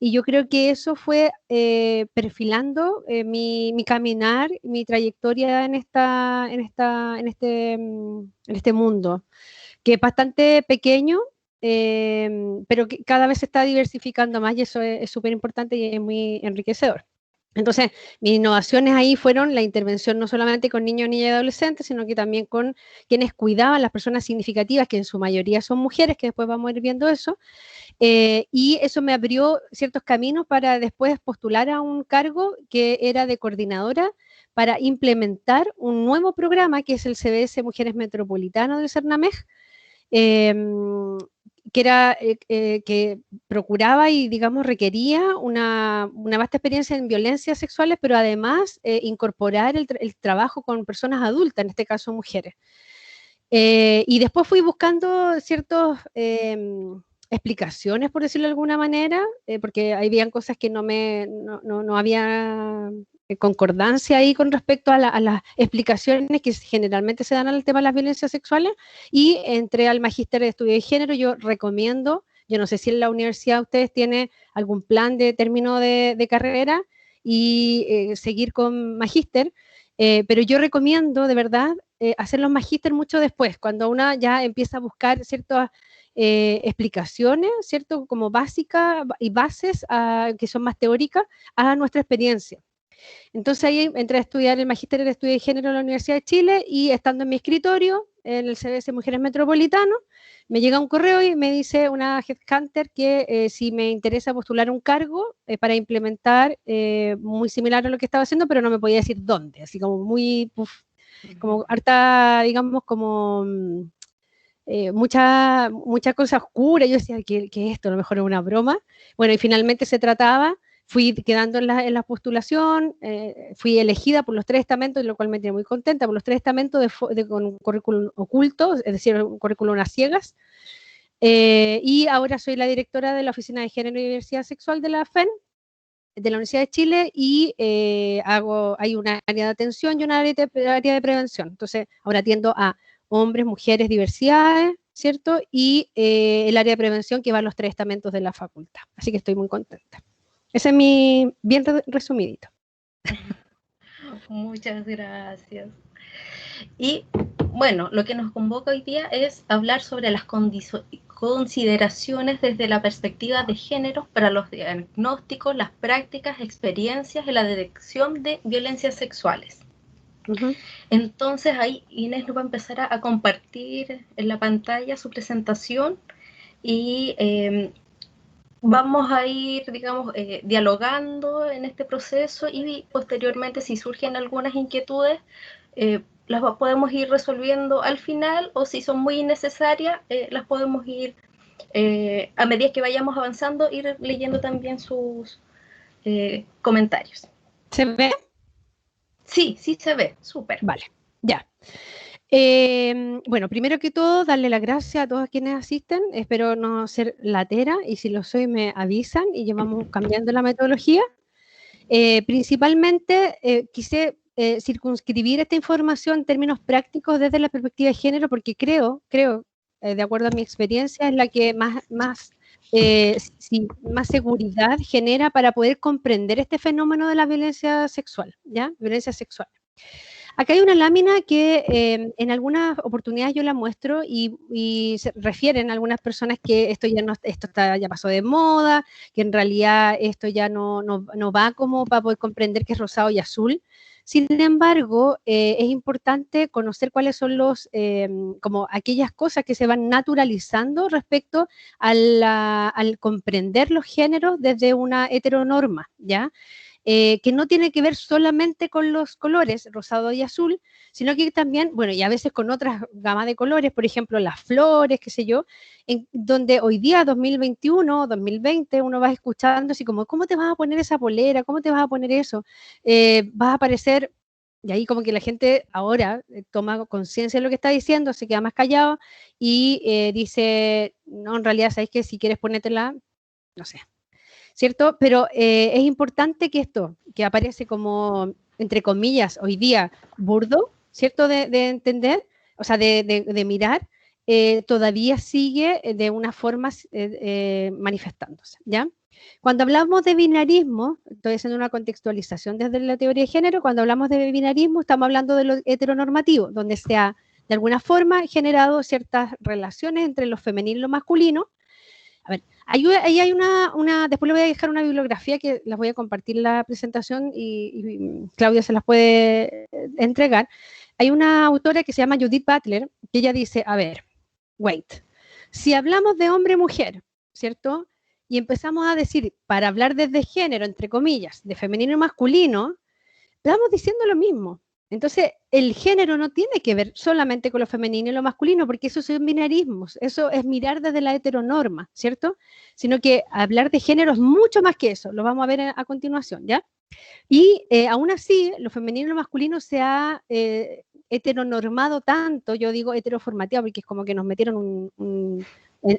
y yo creo que eso fue perfilando mi caminar, mi trayectoria en este mundo, que es bastante pequeño, pero que cada vez se está diversificando más y eso es súper importante y es muy enriquecedor. Entonces, mis innovaciones ahí fueron la intervención no solamente con niños, niñas y adolescentes, sino que también con quienes cuidaban, las personas significativas, que en su mayoría son mujeres, que después vamos a ir viendo eso, y eso me abrió ciertos caminos para después postular a un cargo que era de coordinadora para implementar un nuevo programa que es el CBS Mujeres Metropolitano del CERNAMEJ, eh, que procuraba y, digamos, requería una vasta experiencia en violencias sexuales, pero además incorporar el trabajo con personas adultas, en este caso mujeres. Y después fui buscando ciertas explicaciones, por decirlo de alguna manera, porque habían cosas que no había concordancia ahí con respecto a las explicaciones que generalmente se dan al tema de las violencias sexuales, y entré al Magíster de Estudio de Género. Yo recomiendo, yo no sé si en la universidad ustedes tienen algún plan de término de carrera y seguir con Magíster, pero yo recomiendo de verdad hacer los magíster mucho después, cuando una ya empieza a buscar ciertas explicaciones, ¿cierto? Como básicas y bases que son más teóricas a nuestra experiencia. Entonces ahí entré a estudiar el magíster en estudio de género en la Universidad de Chile, y estando en mi escritorio en el CBS Mujeres Metropolitano, me llega un correo y me dice una headhunter que si me interesa postular un cargo para implementar muy similar a lo que estaba haciendo, pero no me podía decir dónde, así como muy, como harta, digamos, como mucha cosa oscura. Yo decía, ¿qué es esto? A lo mejor es una broma. Bueno, y finalmente se trataba, fui quedando en la postulación, fui elegida por los 3 estamentos, lo cual me tiene muy contenta, por los 3 estamentos con un currículum oculto, es decir, un currículum a ciegas, y ahora soy la directora de la Oficina de Género y Diversidad Sexual de la FEN, de la Universidad de Chile, y hay una área de atención y una área de prevención. Entonces, ahora atiendo a hombres, mujeres, diversidades, ¿cierto? Y el área de prevención que va a los 3 estamentos de la facultad. Así que estoy muy contenta. Ese es mi bien resumidito. Muchas gracias. Y bueno, lo que nos convoca hoy día es hablar sobre las consideraciones desde la perspectiva de género para los diagnósticos, las prácticas, experiencias en la detección de violencias sexuales. Entonces ahí Inés nos va a empezar a compartir en la pantalla su presentación y vamos a ir, digamos, dialogando en este proceso, y posteriormente, si surgen algunas inquietudes, las podemos ir resolviendo al final, o si son muy necesarias, las podemos ir, a medida que vayamos avanzando, ir leyendo también sus comentarios. ¿Se ve? Sí, sí se ve, súper. Vale, ya. Bueno, primero que todo, darle las gracias a todos quienes asisten. Espero no ser latera, y si lo soy me avisan y llevamos cambiando la metodología. Principalmente quise circunscribir esta información en términos prácticos desde la perspectiva de género, porque creo de acuerdo a mi experiencia, es la que más seguridad genera para poder comprender este fenómeno de la violencia sexual, ¿ya? Violencia sexual. Acá hay una lámina que en algunas oportunidades yo la muestro, y se refieren a algunas personas que esto ya pasó de moda, que en realidad esto ya no va como para poder comprender que es rosado y azul. Sin embargo, es importante conocer cuáles son como aquellas cosas que se van naturalizando respecto al comprender los géneros desde una heteronorma, ¿ya? Que no tiene que ver solamente con los colores, rosado y azul, sino que también, bueno, y a veces con otras gamas de colores, por ejemplo, las flores, qué sé yo, donde hoy día, 2021, 2020, uno va escuchando así como, ¿cómo te vas a poner esa polera? ¿Cómo te vas a poner eso? Vas a parecer... Y ahí como que la gente ahora toma conciencia de lo que está diciendo, se queda más callado y dice, no, en realidad, ¿sabes qué? Si quieres ponértela, no sé, ¿cierto? Pero es importante que esto, que aparece como, entre comillas, hoy día burdo, ¿cierto? De entender, o sea, de mirar, todavía sigue de una forma manifestándose, ¿ya? Cuando hablamos de binarismo, estoy haciendo una contextualización desde la teoría de género, cuando hablamos de binarismo estamos hablando de lo heteronormativo, donde se ha de alguna forma generado ciertas relaciones entre lo femenino y lo masculino. A ver, ahí hay después le voy a dejar una bibliografía que las voy a compartir en la presentación y Claudia se las puede entregar. Hay una autora que se llama Judith Butler, que ella dice, a ver, wait, si hablamos de hombre-mujer, ¿cierto? Y empezamos a decir, para hablar desde género, entre comillas, de femenino y masculino, estamos diciendo lo mismo. Entonces, el género no tiene que ver solamente con lo femenino y lo masculino, porque eso son binarismos, eso es mirar desde la heteronorma, ¿cierto? Sino que hablar de género es mucho más que eso, lo vamos a ver a continuación, ¿ya? Y aún así, lo femenino y lo masculino se ha heteronormado tanto, yo digo heteroformateado, porque es como que nos metieron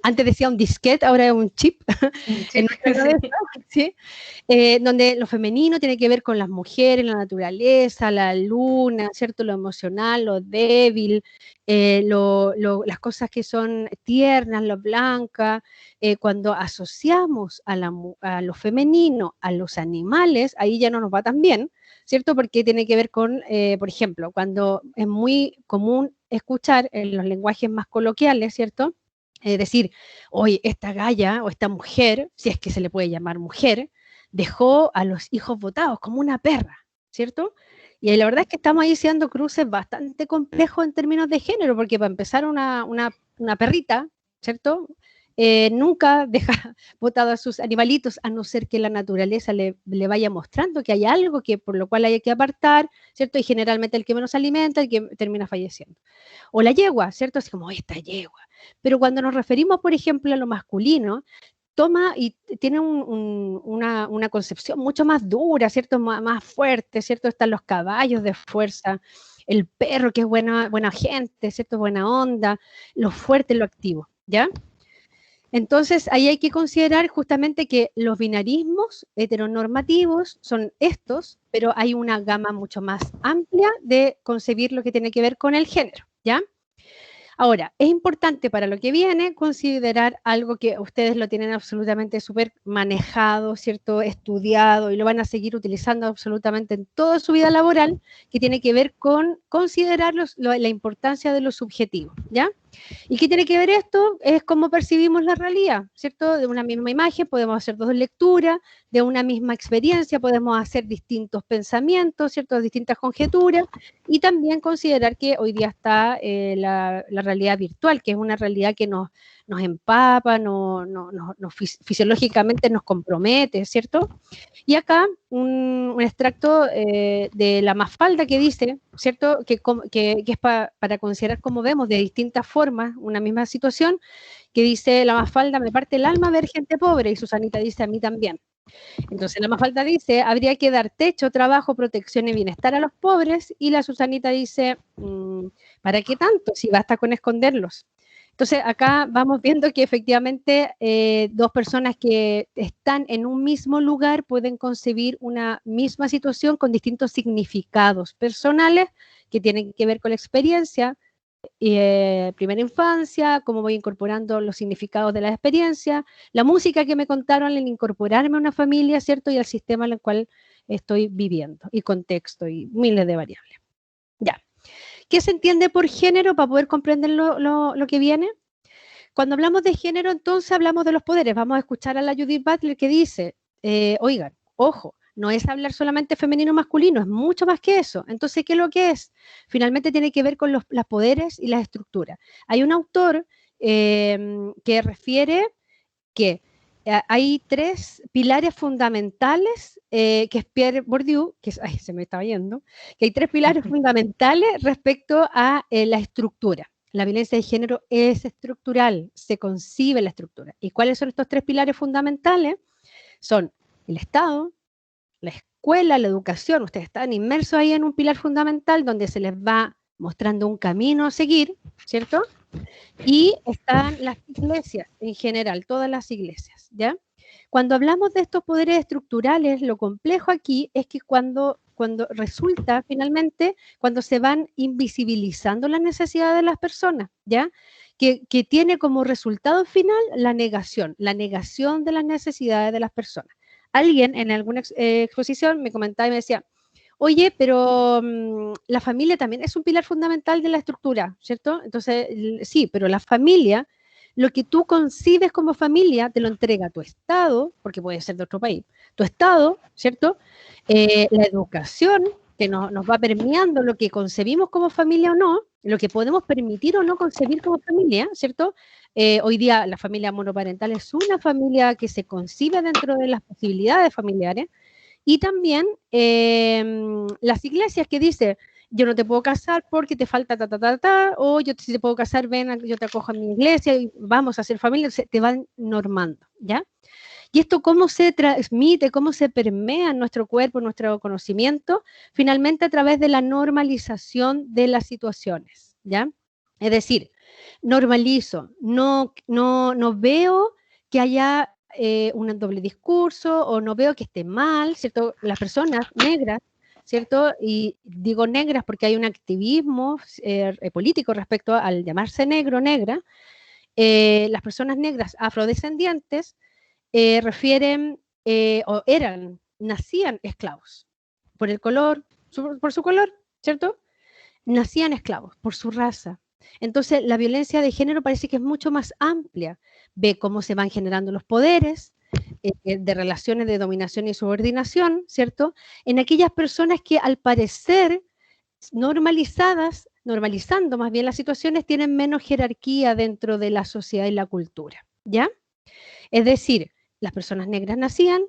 antes decía un disquete, ahora es un chip, en nuestra cabeza, ¿sí? Donde lo femenino tiene que ver con las mujeres, la naturaleza, la luna, ¿cierto? Lo emocional, lo débil, las cosas que son tiernas, lo blanca. Cuando asociamos a lo femenino a los animales, ahí ya no nos va tan bien, ¿cierto? Porque tiene que ver con, por ejemplo, cuando es muy común escuchar en los lenguajes más coloquiales, ¿cierto? Decir, oye, esta galla o esta mujer, si es que se le puede llamar mujer, dejó a los hijos botados como una perra, ¿cierto? Y la verdad es que estamos ahí haciendo cruces bastante complejos en términos de género, porque para empezar una perrita, ¿cierto? Nunca deja botado a sus animalitos, a no ser que la naturaleza le vaya mostrando que hay algo que por lo cual hay que apartar, ¿cierto? Y generalmente el que menos alimenta, el que termina falleciendo. O la yegua, ¿cierto? Así como, esta yegua. Pero cuando nos referimos, por ejemplo, a lo masculino, toma y tiene una concepción mucho más dura, ¿cierto? Más fuerte, ¿cierto? Están los caballos de fuerza, el perro que es buena gente, ¿cierto? Buena onda, lo fuerte, lo activo, ¿ya? Entonces, ahí hay que considerar justamente que los binarismos heteronormativos son estos, pero hay una gama mucho más amplia de concebir lo que tiene que ver con el género, ¿ya? Ahora, es importante para lo que viene considerar algo que ustedes lo tienen absolutamente súper manejado, ¿cierto? Estudiado y lo van a seguir utilizando absolutamente en toda su vida laboral, que tiene que ver con considerar la importancia de lo subjetivo, ¿ya? ¿Y qué tiene que ver esto? Es cómo percibimos la realidad, ¿cierto? De una misma imagen podemos hacer dos lecturas, de una misma experiencia podemos hacer distintos pensamientos, ¿cierto? Distintas conjeturas, y también considerar que hoy día está la realidad virtual, que es una realidad que nos empapa, fisiológicamente nos compromete, ¿cierto? Y acá un extracto de la Mafalda que dice, ¿cierto? Que es para considerar cómo vemos de distintas formas una misma situación, que dice la Mafalda, me parte el alma ver gente pobre, y Susanita dice, a mí también. Entonces la Mafalda dice, habría que dar techo, trabajo, protección y bienestar a los pobres, y la Susanita dice, ¿para qué tanto si basta con esconderlos? Entonces acá vamos viendo que efectivamente dos personas que están en un mismo lugar pueden concebir una misma situación con distintos significados personales que tienen que ver con la experiencia, primera infancia, cómo voy incorporando los significados de la experiencia, la música que me contaron al incorporarme a una familia, ¿cierto? Y al sistema en el cual estoy viviendo, y contexto, y miles de variables. Ya. ¿Qué se entiende por género para poder comprender lo que viene? Cuando hablamos de género, entonces hablamos de los poderes. Vamos a escuchar a la Judith Butler que dice, oigan, ojo, no es hablar solamente femenino o masculino, es mucho más que eso. Entonces, ¿qué es lo que es? Finalmente tiene que ver con los poderes y las estructuras. Hay un autor que refiere que hay tres pilares fundamentales, que es Pierre Bourdieu, que es, ay, se me estaba yendo, que hay tres pilares fundamentales respecto a la estructura. La violencia de género es estructural, se concibe la estructura. ¿Y cuáles son estos tres pilares fundamentales? Son el Estado, la escuela, la educación. Ustedes están inmersos ahí en un pilar fundamental donde se les va mostrando un camino a seguir, ¿cierto? Y están las iglesias en general, todas las iglesias, ¿ya? Cuando hablamos de estos poderes estructurales, lo complejo aquí es que cuando resulta finalmente, cuando se van invisibilizando las necesidades de las personas, ¿ya? que tiene como resultado final la negación de las necesidades de las personas. Alguien en alguna exposición me comentaba y me decía, oye, pero la familia también es un pilar fundamental de la estructura, ¿cierto? Entonces, sí, pero la familia, lo que tú concibes como familia, te lo entrega tu Estado, porque puede ser de otro país, tu Estado, ¿cierto? La educación, que nos va permeando lo que concebimos como familia o no, lo que podemos permitir o no concebir como familia, ¿cierto? Hoy día la familia monoparental es una familia que se concibe dentro de las posibilidades familiares, y también las iglesias que dicen, yo no te puedo casar porque te falta o yo sí te puedo casar, ven, yo te acojo en mi iglesia y vamos a hacer familia, te van normando, ¿ya? Y esto cómo se transmite, cómo se permea en nuestro cuerpo, en nuestro conocimiento, finalmente a través de la normalización de las situaciones, ¿ya? Es decir, normalizo, no veo que haya un doble discurso o no veo que esté mal, ¿cierto? Las personas negras, ¿cierto? Y digo negras porque hay un activismo político respecto al llamarse negro, negra. Las personas negras afrodescendientes refieren o nacían esclavos por el color, por su color, ¿cierto? Nacían esclavos por su raza. Entonces, la violencia de género parece que es mucho más amplia. Ve cómo se van generando los poderes de relaciones de dominación y subordinación, ¿cierto? En aquellas personas que al parecer normalizando más bien las situaciones, tienen menos jerarquía dentro de la sociedad y la cultura, ¿ya? Es decir, las personas negras nacían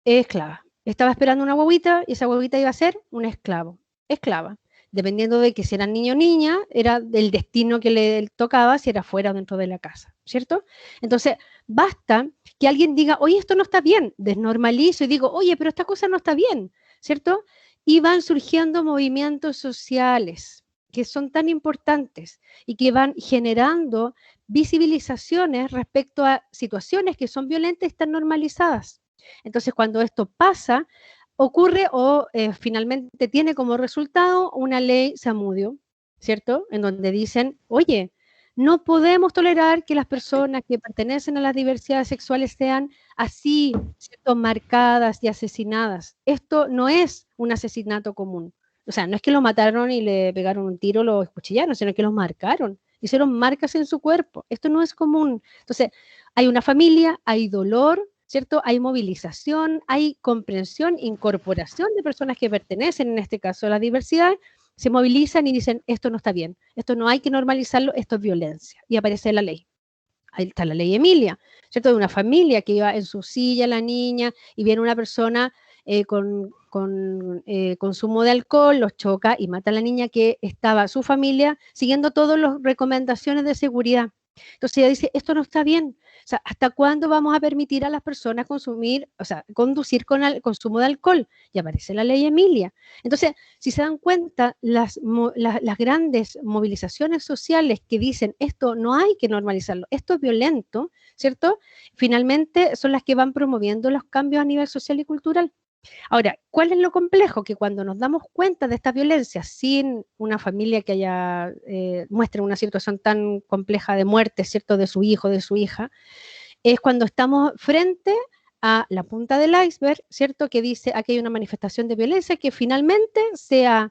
esclavas. Estaba esperando una guaguita y esa guaguita iba a ser un esclavo, esclava. Dependiendo de que si era niño o niña, era el destino que le tocaba si era fuera o dentro de la casa, ¿cierto? Entonces, basta que alguien diga, oye, esto no está bien, desnormalizo y digo, oye, pero esta cosa no está bien, ¿cierto? Y van surgiendo movimientos sociales que son tan importantes y que van generando visibilizaciones respecto a situaciones que son violentas y están normalizadas. Entonces, cuando esto pasa, ocurre o finalmente tiene como resultado una ley Zamudio, ¿cierto? En donde dicen, oye, no podemos tolerar que las personas que pertenecen a las diversidades sexuales sean así, ¿cierto? Marcadas y asesinadas. Esto no es un asesinato común. O sea, no es que lo mataron y le pegaron un tiro, lo escuchillaron, sino que los marcaron. Hicieron marcas en su cuerpo. Esto no es común. Entonces, hay una familia, hay dolor, ¿cierto? Hay movilización, hay comprensión, incorporación de personas que pertenecen, en este caso, a la diversidad, se movilizan y dicen, esto no está bien, esto no hay que normalizarlo, esto es violencia. Y aparece la ley. Ahí está la ley Emilia, ¿cierto? De una familia que iba en su silla la niña y viene una persona con consumo de alcohol, los choca y mata a la niña que estaba su familia siguiendo todas las recomendaciones de seguridad. Entonces ella dice, esto no está bien. O sea, ¿hasta cuándo vamos a permitir a las personas consumir, o sea, conducir con el consumo de alcohol? Y aparece la ley Emilia. Entonces, si se dan cuenta, las grandes movilizaciones sociales que dicen esto no hay que normalizarlo, esto es violento, ¿cierto? Finalmente son las que van promoviendo los cambios a nivel social y cultural. Ahora, ¿cuál es lo complejo? Que cuando nos damos cuenta de esta violencia sin una familia que haya muestre una situación tan compleja de muerte, ¿cierto?, de su hijo, de su hija, es cuando estamos frente a la punta del iceberg, ¿cierto?, que dice aquí hay una manifestación de violencia que finalmente sea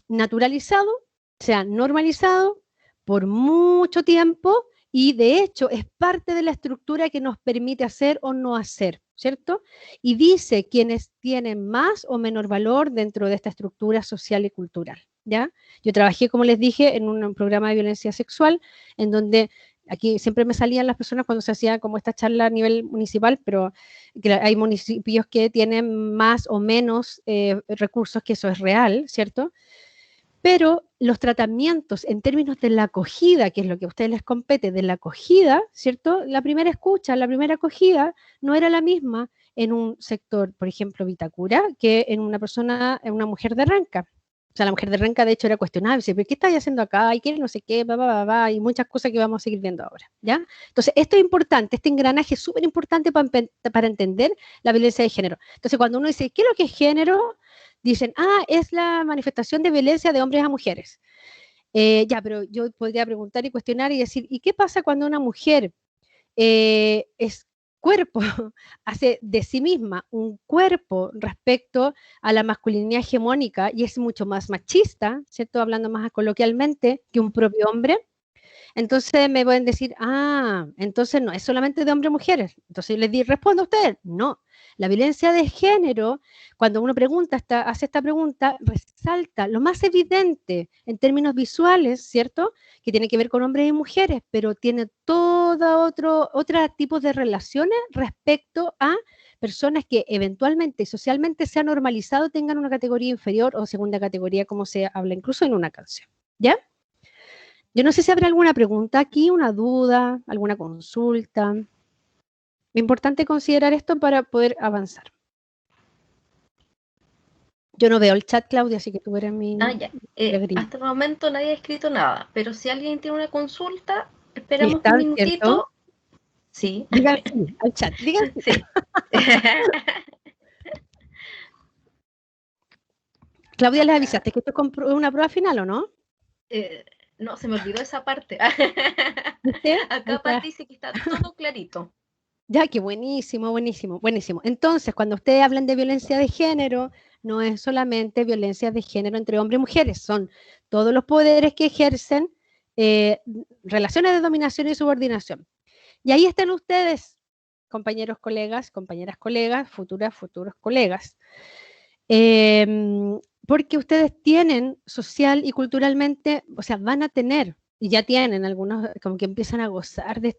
naturalizado, sea normalizado por mucho tiempo y de hecho es parte de la estructura que nos permite hacer o no hacer, ¿cierto? Y dice quienes tienen más o menor valor dentro de esta estructura social y cultural, ¿ya? Yo trabajé, como les dije, en un programa de violencia sexual en donde aquí siempre me salían las personas cuando se hacía como esta charla a nivel municipal, pero que hay municipios que tienen más o menos recursos, que eso es real, ¿cierto? Pero los tratamientos en términos de la acogida, que es lo que a ustedes les compete, de la acogida, ¿cierto? La primera escucha, la primera acogida no era la misma en un sector, por ejemplo, Vitacura, que en una persona, en una mujer de Renca. O sea, la mujer de Renca, de hecho, era cuestionable. Dice, ¿pero qué estáis haciendo acá? ¿Y qué? No sé qué, y muchas cosas que vamos a seguir viendo ahora, ¿ya? Entonces, esto es importante, este engranaje es súper importante para entender la violencia de género. Entonces, cuando uno dice, ¿qué es lo que es género? Dicen, es la manifestación de violencia de hombres a mujeres. Ya, pero yo podría preguntar y cuestionar y decir, ¿y qué pasa cuando una mujer es cuerpo, hace de sí misma un cuerpo respecto a la masculinidad hegemónica y es mucho más machista, ¿cierto? Hablando más coloquialmente, que un propio hombre? Entonces me pueden decir, entonces no es solamente de hombres y mujeres. Entonces yo les respondo a ustedes, no. La violencia de género, cuando uno hace esta pregunta, resalta lo más evidente en términos visuales, ¿cierto? Que tiene que ver con hombres y mujeres, pero tiene todo otro tipo de relaciones respecto a personas que eventualmente y socialmente se han normalizado, tengan una categoría inferior o segunda categoría, como se habla incluso en una canción. ¿Ya? Yo no sé si habrá alguna pregunta aquí, una duda, alguna consulta. Es importante considerar esto para poder avanzar. Yo no veo el chat, Claudia, así que tú eres mi... Ya. Hasta el momento nadie ha escrito nada, pero si alguien tiene una consulta, esperamos un minutito. ¿Cierto? Sí. Digan sí al chat, digan sí. Sí. Claudia, ¿les avisaste que esto es una prueba final o no? No, se me olvidó esa parte. ¿Viste? Acá Pat dice que está todo clarito. Ya, que buenísimo, buenísimo, buenísimo. Entonces, cuando ustedes hablan de violencia de género, no es solamente violencia de género entre hombres y mujeres, son todos los poderes que ejercen relaciones de dominación y subordinación. Y ahí están ustedes, compañeros colegas, compañeras colegas, futuros colegas. Porque ustedes tienen social y culturalmente, o sea, van a tener, y ya tienen algunos, como que empiezan a gozar de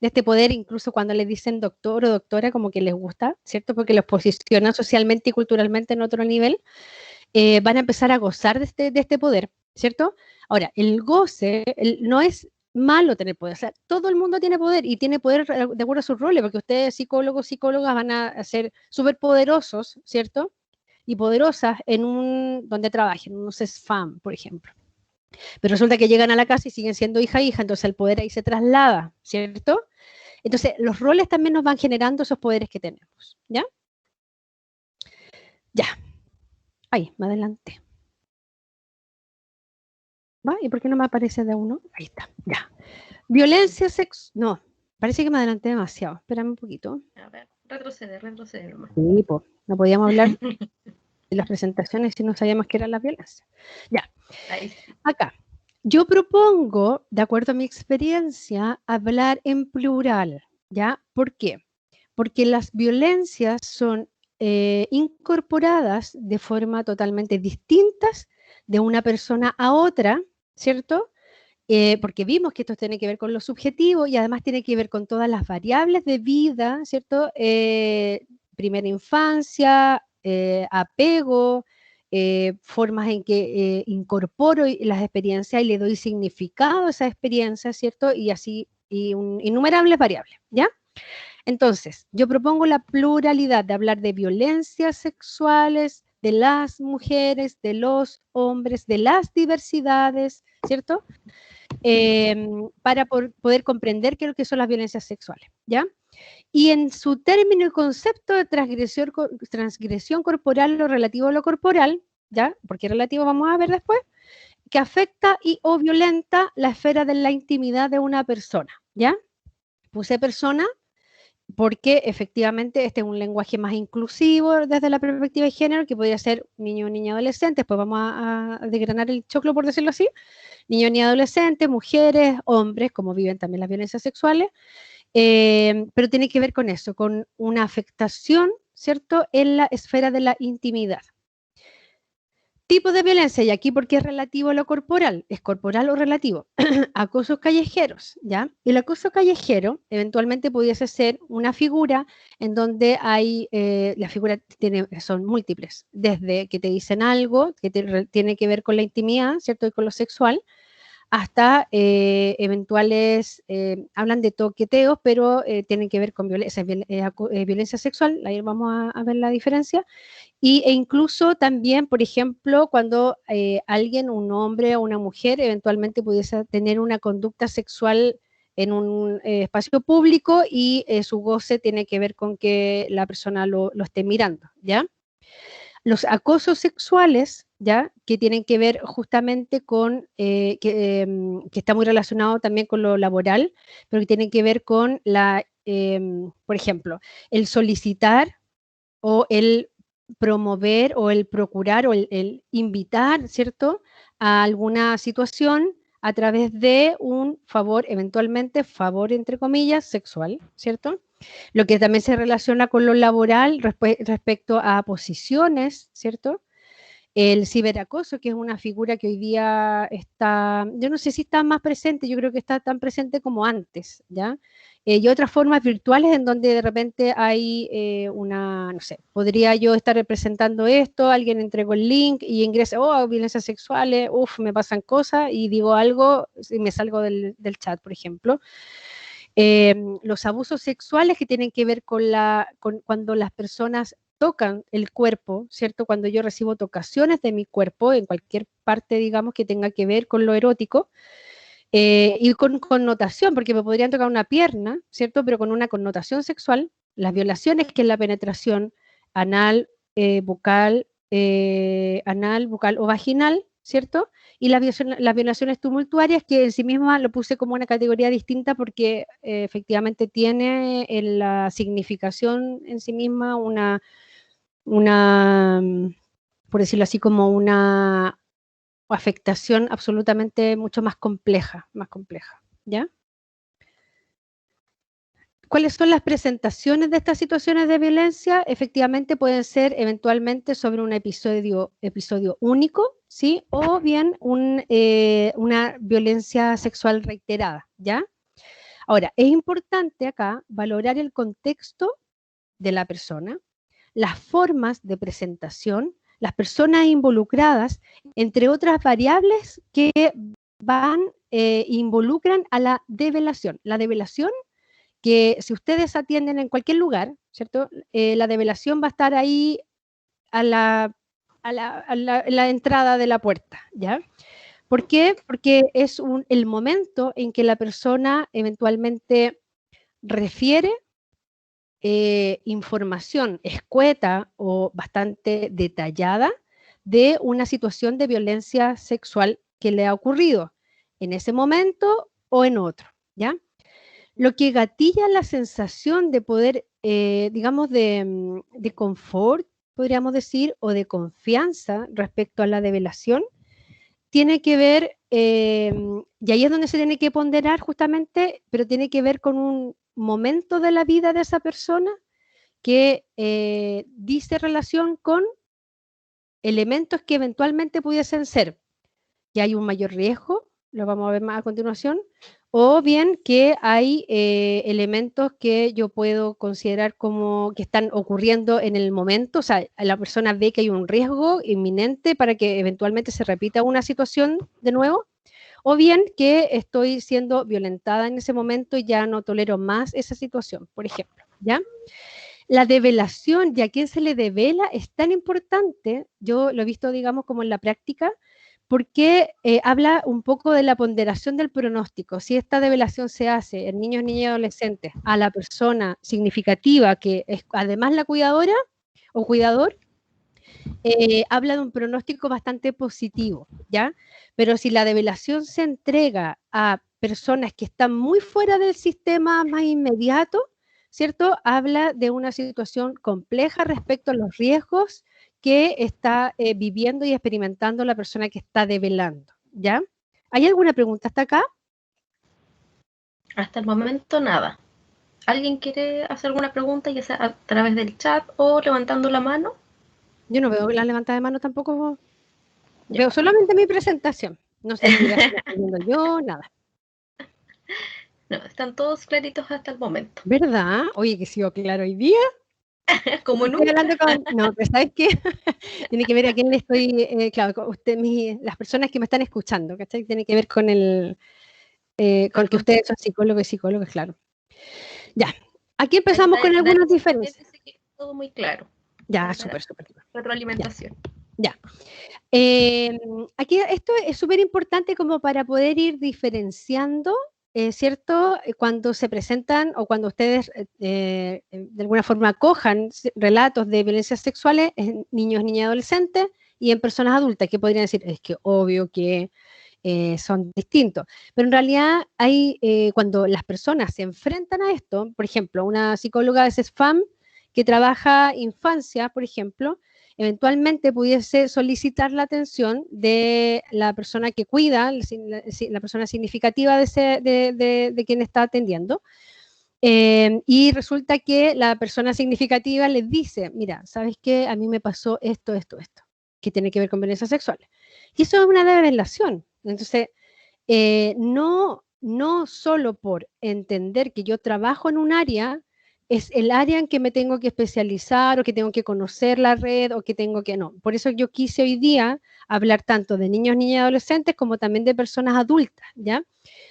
este poder, incluso cuando les dicen doctor o doctora, como que les gusta, ¿cierto? Porque los posicionan socialmente y culturalmente en otro nivel, van a empezar a gozar de este poder, ¿cierto? Ahora, el goce no es malo tener poder, o sea, todo el mundo tiene poder y tiene poder de acuerdo a sus roles, porque ustedes psicólogos, psicólogas van a ser súper poderosos, ¿cierto? Y poderosas donde trabajen, no sé, spam, por ejemplo. Pero resulta que llegan a la casa y siguen siendo hija, entonces el poder ahí se traslada, ¿cierto? Entonces, los roles también nos van generando esos poderes que tenemos, ¿ya? Ya. Ahí, me adelanté. ¿Va? ¿Y por qué no me aparece de uno? Ahí está, ya. Violencia sexual. No, parece que me adelanté demasiado. Espérame un poquito. A ver, retroceder nomás. Sí, pues, no podíamos hablar de las presentaciones si no sabíamos qué era la violencia. Ya. Ahí sí. Acá. Yo propongo, de acuerdo a mi experiencia, hablar en plural, ¿ya? ¿Por qué? Porque las violencias son incorporadas de forma totalmente distintas de una persona a otra, ¿cierto? Porque vimos que esto tiene que ver con lo subjetivo y además tiene que ver con todas las variables de vida, ¿cierto? Primera infancia, apego, formas en que incorporo las experiencias y le doy significado a esa experiencia, ¿cierto? Y así, innumerables variables, ¿ya? Entonces, yo propongo la pluralidad de hablar de violencias sexuales, de las mujeres, de los hombres, de las diversidades, ¿cierto? Para poder comprender qué es lo que son las violencias sexuales, ¿ya? Y en su término y concepto de transgresión corporal, lo relativo a lo corporal, ¿ya? Porque relativo vamos a ver después, que afecta y o violenta la esfera de la intimidad de una persona, ¿ya? Puse persona porque efectivamente este es un lenguaje más inclusivo desde la perspectiva de género, que podría ser niño, niña, adolescente, después vamos a desgranar el choclo, por decirlo así, niños ni adolescentes, mujeres, hombres, como viven también las violencias sexuales, pero tiene que ver con eso, con una afectación, ¿cierto?, en la esfera de la intimidad. Tipo de violencia, y aquí porque es relativo a lo corporal, ¿es corporal o relativo? Acosos callejeros, ¿ya? Y el acoso callejero eventualmente pudiese ser una figura en donde hay, las figuras son múltiples, desde que te dicen algo que tiene que ver con la intimidad, ¿cierto? Y con lo sexual, hasta eventuales, hablan de toqueteos, pero tienen que ver con violencia sexual, ahí vamos a ver la diferencia, e incluso también, por ejemplo, cuando alguien, un hombre o una mujer, eventualmente pudiese tener una conducta sexual en un espacio público y su goce tiene que ver con que la persona lo esté mirando, ¿ya? Los acosos sexuales, ¿ya? Que tienen que ver justamente con, que está muy relacionado también con lo laboral, pero que tienen que ver con por ejemplo, el solicitar o el promover o el procurar o el invitar, ¿cierto?, a alguna situación a través de un favor, eventualmente favor entre comillas, sexual, ¿cierto? Lo que también se relaciona con lo laboral respecto a posiciones, ¿cierto? El ciberacoso, que es una figura que hoy día está, yo no sé si está más presente, yo creo que está tan presente como antes, ¿ya? Y otras formas virtuales en donde de repente hay no sé, podría yo estar representando esto, alguien entregó el link y ingresa, oh, violencias sexuales, uff, me pasan cosas y digo algo y me salgo del chat, por ejemplo. Los abusos sexuales que tienen que ver con cuando las personas tocan el cuerpo, ¿cierto? Cuando yo recibo tocaciones de mi cuerpo en cualquier parte, digamos, que tenga que ver con lo erótico, y con connotación, porque me podrían tocar una pierna, ¿cierto? Pero con una connotación sexual, las violaciones, que es la penetración anal, anal, bucal o vaginal, ¿cierto? Y las violaciones tumultuarias, que en sí misma lo puse como una categoría distinta porque efectivamente tiene en la significación en sí misma una, por decirlo así, como una afectación absolutamente mucho más compleja, ¿ya? ¿Cuáles son las presentaciones de estas situaciones de violencia? Efectivamente pueden ser eventualmente sobre un episodio único, ¿sí? O bien una violencia sexual reiterada, ¿ya? Ahora, es importante acá valorar el contexto de la persona, las formas de presentación, las personas involucradas, entre otras variables que involucran a la develación. La develación, que si ustedes atienden en cualquier lugar, ¿cierto? La develación va a estar ahí en la entrada de la puerta, ¿ya? ¿Por qué? Porque es el momento en que la persona eventualmente refiere información escueta o bastante detallada de una situación de violencia sexual que le ha ocurrido en ese momento o en otro, ¿ya? Lo que gatilla la sensación de poder, digamos, de confort, podríamos decir, o de confianza respecto a la develación, tiene que ver, y ahí es donde se tiene que ponderar justamente, pero tiene que ver con un momento de la vida de esa persona que dice relación con elementos que eventualmente pudiesen ser que hay un mayor riesgo, lo vamos a ver más a continuación, o bien que hay elementos que yo puedo considerar como que están ocurriendo en el momento, o sea, la persona ve que hay un riesgo inminente para que eventualmente se repita una situación de nuevo, o bien que estoy siendo violentada en ese momento y ya no tolero más esa situación, por ejemplo, ¿ya? La develación y a quién se le devela es tan importante, yo lo he visto, digamos, como en la práctica, porque habla un poco de la ponderación del pronóstico. Si esta develación se hace en niños, niñas y adolescentes a la persona significativa, que es además la cuidadora o cuidador, habla de un pronóstico bastante positivo, ¿ya? Pero si la develación se entrega a personas que están muy fuera del sistema más inmediato, ¿cierto? Habla de una situación compleja respecto a los riesgos que está viviendo y experimentando la persona que está develando, ¿ya? ¿Hay alguna pregunta hasta acá? Hasta el momento nada. ¿Alguien quiere hacer alguna pregunta, ya sea a través del chat o levantando la mano? Yo no veo la levantada de mano tampoco, Ya. veo solamente mi presentación. No sé si la estoy viendo yo, nada. No, están todos claritos hasta el momento. ¿Verdad? Oye, que sigo claro hoy día. Como Estoy nunca. hablando con, no, pero ¿sabes qué? Tiene que ver a quién le estoy, claro, con las personas que me están escuchando, ¿cachai? Tiene que ver con con que ustedes son psicólogos y psicólogas, claro. Ya, aquí Ahí empezamos con algunas Dani también diferencias. dice que todo muy claro. Ya, Ahí para súper, súper. Ya, retroalimentación. ya. Aquí esto es súper importante como para poder ir diferenciando ¿cierto? Cuando se presentan o cuando ustedes de alguna forma acojan relatos de violencias sexuales en niños, niñas y adolescentes y en personas adultas, que podrían decir, es que obvio que son distintos. Pero en realidad hay, cuando las personas se enfrentan a esto, por ejemplo, una psicóloga de CESFAM que trabaja infancia, por ejemplo, eventualmente pudiese solicitar la atención de la persona que cuida, la persona significativa de quien está atendiendo. Y resulta que la persona significativa les dice, mira, ¿sabes qué? A mí me pasó esto, que tiene que ver con violencia sexual. Y eso es una revelación. Entonces, no solo por entender que yo trabajo en un área, es el área en que me tengo que especializar o que tengo que conocer la red o que tengo que no. Por eso yo quise hoy día hablar tanto de niños, niñas y adolescentes como también de personas adultas, ¿ya?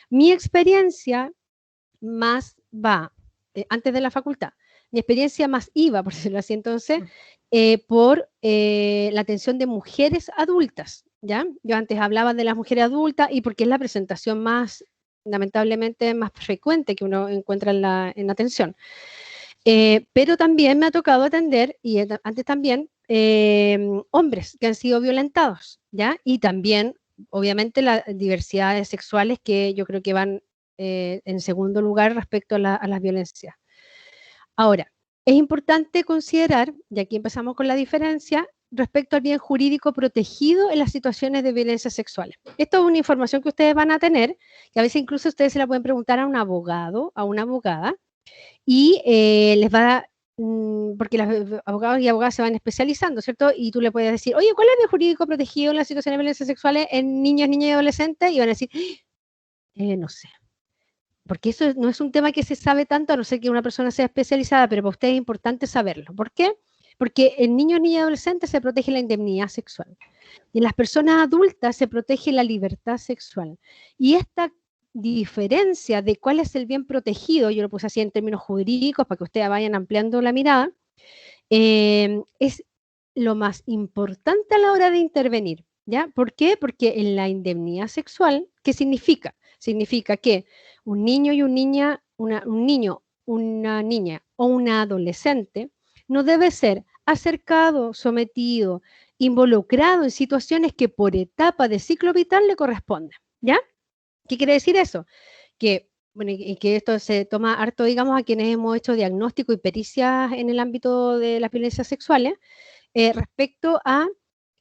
Mi experiencia más va, antes de la facultad, mi experiencia más iba, por decirlo así, entonces, por la atención de mujeres adultas, ¿ya? Yo antes hablaba de las mujeres adultas y porque es la presentación más, lamentablemente, más frecuente que uno encuentra en atención. Pero también me ha tocado atender, y antes también, hombres que han sido violentados, ¿ya? Y también, obviamente, las diversidades sexuales que yo creo que van en segundo lugar respecto a las violencias. Ahora, es importante considerar, y aquí empezamos con la diferencia, respecto al bien jurídico protegido en las situaciones de violencia sexual. Esto es una información que ustedes van a tener, que a veces incluso ustedes se la pueden preguntar a un abogado, a una abogada, y les va a, porque los abogados y abogadas se van especializando, ¿cierto? Y tú le puedes decir, oye, ¿cuál es el bien jurídico protegido en las situaciones de violencia sexuales en niños, niñas y adolescentes? Y van a decir, no sé. Porque eso no es un tema que se sabe tanto, a no ser que una persona sea especializada, pero para usted es importante saberlo. ¿Por qué? Porque en niños, niñas y adolescentes se protege la indemnidad sexual. Y en las personas adultas se protege la libertad sexual. Y esta diferencia de cuál es el bien protegido, yo lo puse así en términos jurídicos para que ustedes vayan ampliando la mirada, es lo más importante a la hora de intervenir. ¿Ya? ¿Por qué? Porque en la indemnidad sexual, ¿qué significa? Significa que un niño y un niño, una niña o una adolescente no debe ser acercado, sometido, involucrado en situaciones que por etapa de ciclo vital le corresponden. ¿Ya? ¿Qué quiere decir eso? Que, bueno, y que esto se toma harto, digamos, a quienes hemos hecho diagnóstico y pericias en el ámbito de las violencias sexuales, respecto a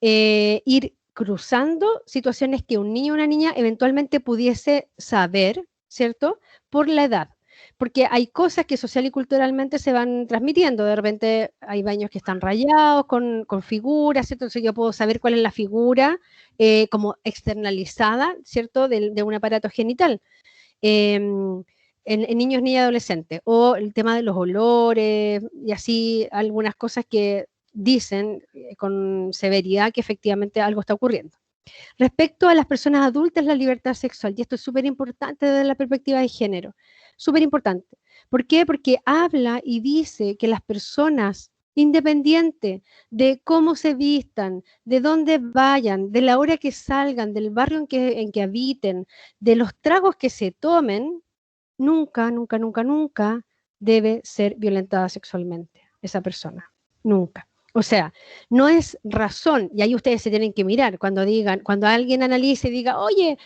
ir cruzando situaciones que un niño o una niña eventualmente pudiese saber, ¿cierto? Por la edad. Porque hay cosas que social y culturalmente se van transmitiendo. De repente hay baños que están rayados con figuras, ¿cierto? Entonces yo puedo saber cuál es la figura como externalizada, ¿cierto? De un aparato genital. En niños, niñas y adolescentes. O el tema de los olores y así algunas cosas que dicen con severidad que efectivamente algo está ocurriendo. Respecto a las personas adultas, la libertad sexual, y esto es súper importante desde la perspectiva de género, súper importante. ¿Por qué? Porque habla y dice que las personas, independiente de cómo se vistan, de dónde vayan, de la hora que salgan, del barrio en que habiten, de los tragos que se tomen, nunca, nunca, nunca, nunca debe ser violentada sexualmente esa persona. Nunca. O sea, no es razón, y ahí ustedes se tienen que mirar cuando digan, cuando alguien analice y diga, oye,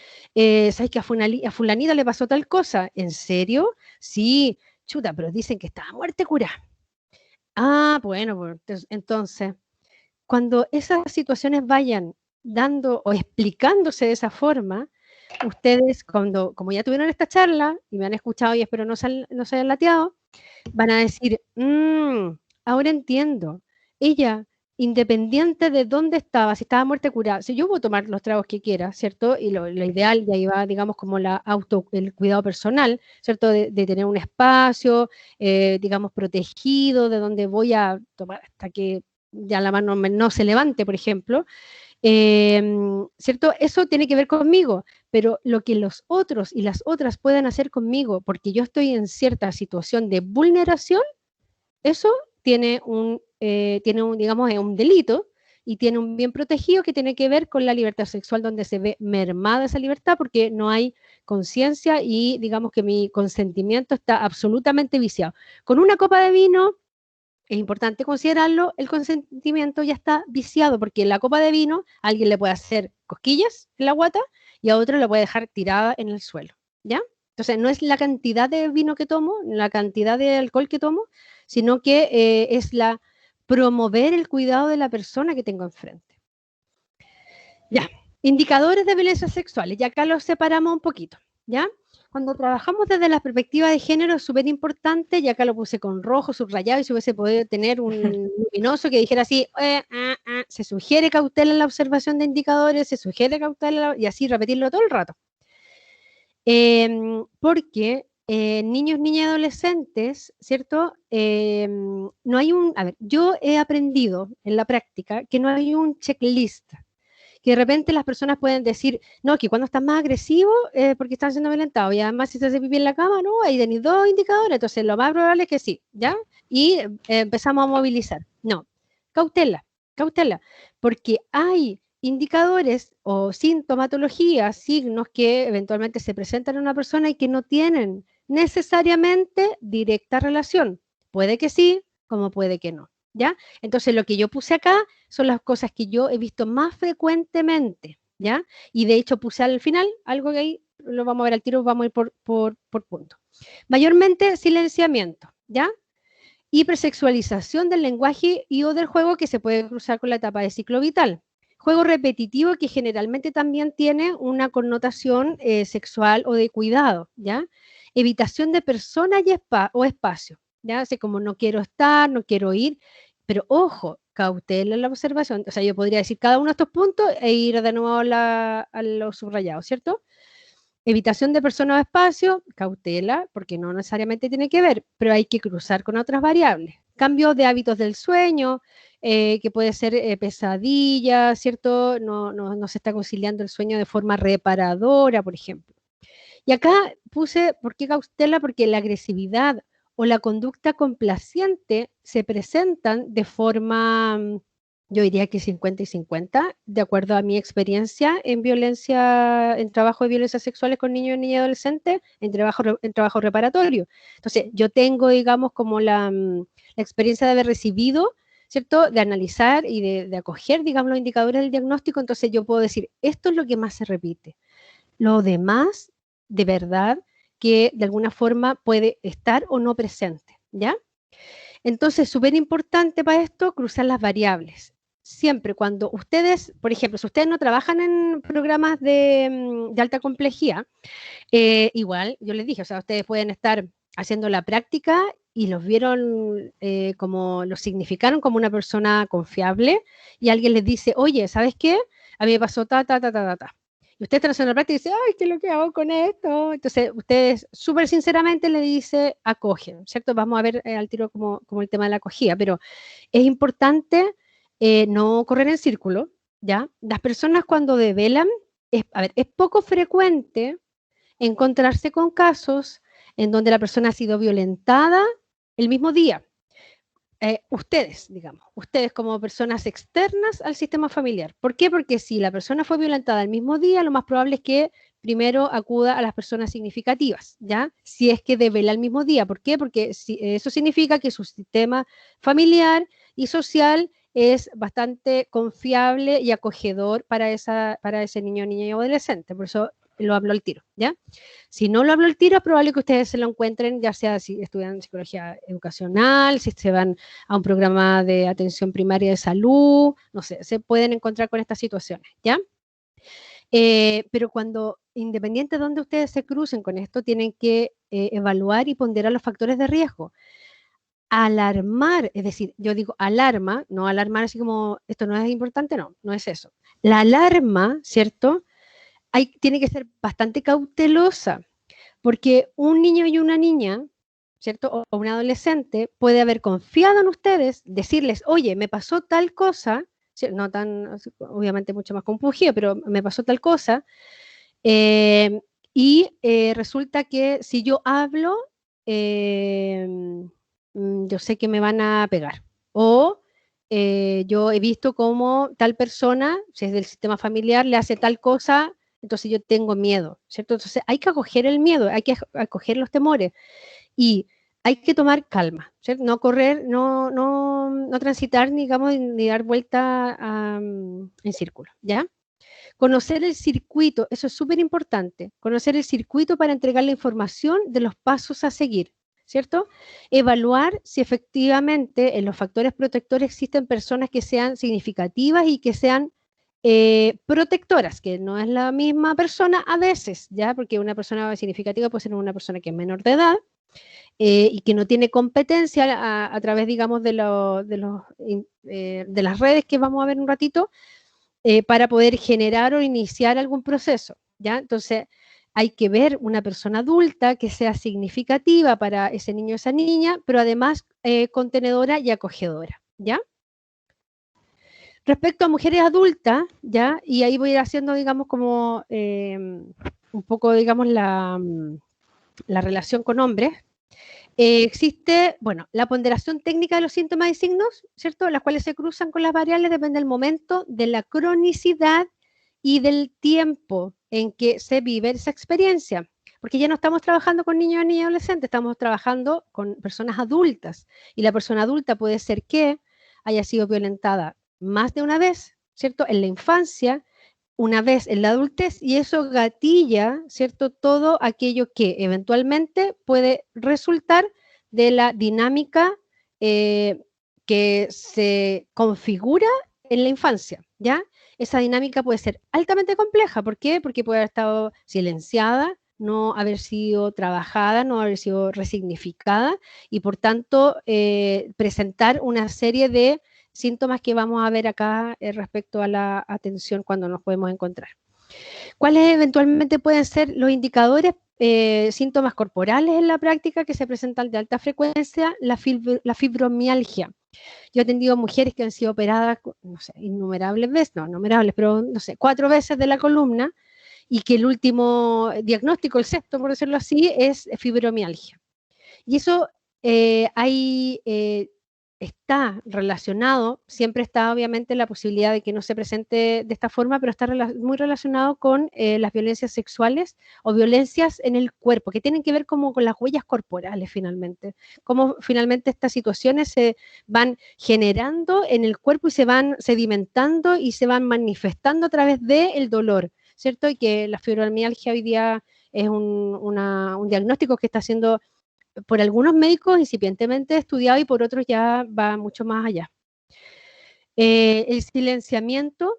¿sabes que a fulanita le pasó tal cosa? ¿En serio? Sí, chuta, pero dicen que estaba muerte curada. Ah, bueno, pues, entonces, cuando esas situaciones vayan dando o explicándose de esa forma, ustedes, como ya tuvieron esta charla y me han escuchado y espero no se hayan lateado, van a decir, ahora entiendo, ella, independiente de dónde estaba, si estaba muerta curada, si yo puedo tomar los tragos que quiera, ¿cierto? Y lo ideal, y ahí va, digamos, como el cuidado personal, ¿cierto? De tener un espacio, digamos, protegido, de donde voy a tomar hasta que ya la mano no se levante, por ejemplo, ¿cierto? Eso tiene que ver conmigo, pero lo que los otros y las otras pueden hacer conmigo, porque yo estoy en cierta situación de vulneración, eso tiene un digamos, un delito y tiene un bien protegido que tiene que ver con la libertad sexual, donde se ve mermada esa libertad porque no hay conciencia y digamos que mi consentimiento está absolutamente viciado. Con una copa de vino, es importante considerarlo, el consentimiento ya está viciado porque en la copa de vino alguien le puede hacer cosquillas en la guata y a otro le puede dejar tirada en el suelo, ¿ya? Entonces, no es la cantidad de vino que tomo, la cantidad de alcohol que tomo, sino que es la promover el cuidado de la persona que tengo enfrente. Ya, indicadores de violencia sexuales, ya acá los separamos un poquito, ¿ya? Cuando trabajamos desde la perspectiva de género es súper importante, y acá lo puse con rojo, subrayado, y si hubiese podido tener un luminoso que dijera así, se sugiere cautela en la observación de indicadores, se sugiere cautela, y así repetirlo todo el rato. Porque niños, niñas y adolescentes, ¿cierto? No hay a ver, yo he aprendido en la práctica que no hay un checklist, que de repente las personas pueden decir, no, que cuando estás más agresivo porque están siendo violentados, y además si se hace pipí en la cama, no, ahí tenéis 2 indicadores, entonces lo más probable es que sí, ¿ya? Y empezamos a movilizar. No, cautela, cautela, porque hay indicadores o sintomatologías, signos que eventualmente se presentan en una persona y que no tienen necesariamente directa relación. Puede que sí, como puede que no, ¿ya? Entonces lo que yo puse acá son las cosas que yo he visto más frecuentemente, ¿ya? Y de hecho puse al final algo que ahí lo vamos a ver al tiro, vamos a ir por punto. Mayormente silenciamiento, ¿ya? Hipersexualización del lenguaje y o del juego que se puede cruzar con la etapa de ciclo vital. Juego repetitivo que generalmente también tiene una connotación sexual o de cuidado, ¿ya? Evitación de personas y o espacio, ¿ya? Así como no quiero estar, no quiero ir, pero ojo, cautela en la observación. O sea, yo podría decir cada uno de estos puntos e ir de nuevo a los subrayados, ¿cierto? Evitación de personas o espacio, cautela, porque no necesariamente tiene que ver, pero hay que cruzar con otras variables. Cambios de hábitos del sueño, que puede ser pesadilla, ¿cierto? No se está conciliando el sueño de forma reparadora, por ejemplo. Y acá puse, ¿por qué cautela? Porque la agresividad o la conducta complaciente se presentan de forma, yo diría que 50 y 50, de acuerdo a mi experiencia en violencia, en trabajo de violencia sexuales con niños, niñas y adolescentes, en trabajo reparatorio. Entonces, yo tengo, digamos, como la experiencia de haber recibido, ¿cierto? De analizar y de acoger, digamos, los indicadores del diagnóstico, entonces yo puedo decir, esto es lo que más se repite. Lo demás, de verdad, que de alguna forma puede estar o no presente, ¿ya? Entonces, súper importante para esto, cruzar las variables. Siempre cuando ustedes, por ejemplo, si ustedes no trabajan en programas de alta complejidad, igual, yo les dije, o sea, ustedes pueden estar haciendo la práctica y los vieron como, los significaron como una persona confiable y alguien les dice, oye, ¿sabes qué? A mí me pasó ta, ta, ta, ta, ta, ta. Y ustedes están haciendo la práctica y dicen, ay, ¿qué es lo que hago con esto? Entonces, ustedes súper sinceramente le dice, acogen, ¿cierto? Vamos a ver al tiro como el tema de la acogida, pero es importante no correr en círculo, ¿ya? Las personas cuando develan, a ver, es poco frecuente encontrarse con casos en donde la persona ha sido violentada el mismo día. Ustedes, digamos, ustedes como personas externas al sistema familiar. ¿Por qué? Porque si la persona fue violentada el mismo día, lo más probable es que primero acuda a las personas significativas, ¿ya? Si es que devela el mismo día. ¿Por qué? Porque eso significa que su sistema familiar y social es bastante confiable y acogedor para ese niño, niña y adolescente. Por eso lo hablo al tiro, ¿ya? Si no lo hablo al tiro, es probable que ustedes se lo encuentren, ya sea si estudian psicología educacional, si se van a un programa de atención primaria de salud, no sé, se pueden encontrar con estas situaciones, ¿ya? Pero cuando, independiente de dónde ustedes se crucen con esto, tienen que evaluar y ponderar los factores de riesgo. Alarmar, es decir, yo digo alarma, no alarmar así como esto no es importante, no es eso. La alarma, ¿cierto? Tiene que ser bastante cautelosa, porque un niño y una niña, ¿cierto? O un adolescente puede haber confiado en ustedes, decirles, oye, me pasó tal cosa, no tan, obviamente mucho más compungido, pero me pasó tal cosa, y resulta que si yo hablo, yo sé que me van a pegar. O yo he visto cómo tal persona, si es del sistema familiar, le hace tal cosa, entonces yo tengo miedo, ¿cierto? Entonces hay que acoger el miedo, hay que acoger los temores y hay que tomar calma, ¿cierto? No correr, no transitar, digamos, ni dar vuelta en círculo, ¿ya? Conocer el circuito, eso es súper importante, conocer el circuito para entregar la información de los pasos a seguir, ¿cierto? Evaluar si efectivamente en los factores protectores existen personas que sean significativas y que sean protectoras, que no es la misma persona a veces, ¿ya? Porque una persona significativa puede ser una persona que es menor de edad y que no tiene competencia a través, digamos, de las redes que vamos a ver un ratito, para poder generar o iniciar algún proceso, ¿ya? Entonces, hay que ver una persona adulta que sea significativa para ese niño o esa niña, pero además contenedora y acogedora, ¿ya? Respecto a mujeres adultas, ¿ya? Y ahí voy a ir haciendo, digamos, como un poco, digamos, la relación con hombres. Existe, bueno, la ponderación técnica de los síntomas y signos, ¿cierto? Las cuales se cruzan con las variables, depende del momento, de la cronicidad y del tiempo en que se vive esa experiencia. Porque ya no estamos trabajando con niños ni adolescentes, estamos trabajando con personas adultas. Y la persona adulta puede ser que haya sido violentada más de una vez, ¿cierto? En la infancia, una vez en la adultez, y eso gatilla, ¿cierto? Todo aquello que eventualmente puede resultar de la dinámica que se configura en la infancia, ¿ya? Esa dinámica puede ser altamente compleja. ¿Por qué? Porque puede haber estado silenciada, no haber sido trabajada, no haber sido resignificada y por tanto presentar una serie de síntomas que vamos a ver acá respecto a la atención cuando nos podemos encontrar. ¿Cuáles eventualmente pueden ser los indicadores? Síntomas corporales en la práctica que se presentan de alta frecuencia, la fibromialgia. Yo he atendido mujeres que han sido operadas, no sé, innumerables veces, no innumerables, pero no sé, 4 veces de la columna y que el último diagnóstico, el sexto, por decirlo así, es fibromialgia. Y eso está relacionado, siempre está obviamente la posibilidad de que no se presente de esta forma, pero está muy relacionado con las violencias sexuales o violencias en el cuerpo, que tienen que ver como con las huellas corporales finalmente, cómo finalmente estas situaciones se van generando en el cuerpo y se van sedimentando y se van manifestando a través del dolor, ¿cierto? Y que la fibromialgia hoy día es un diagnóstico que está haciendo por algunos médicos incipientemente estudiado y por otros ya va mucho más allá. El silenciamiento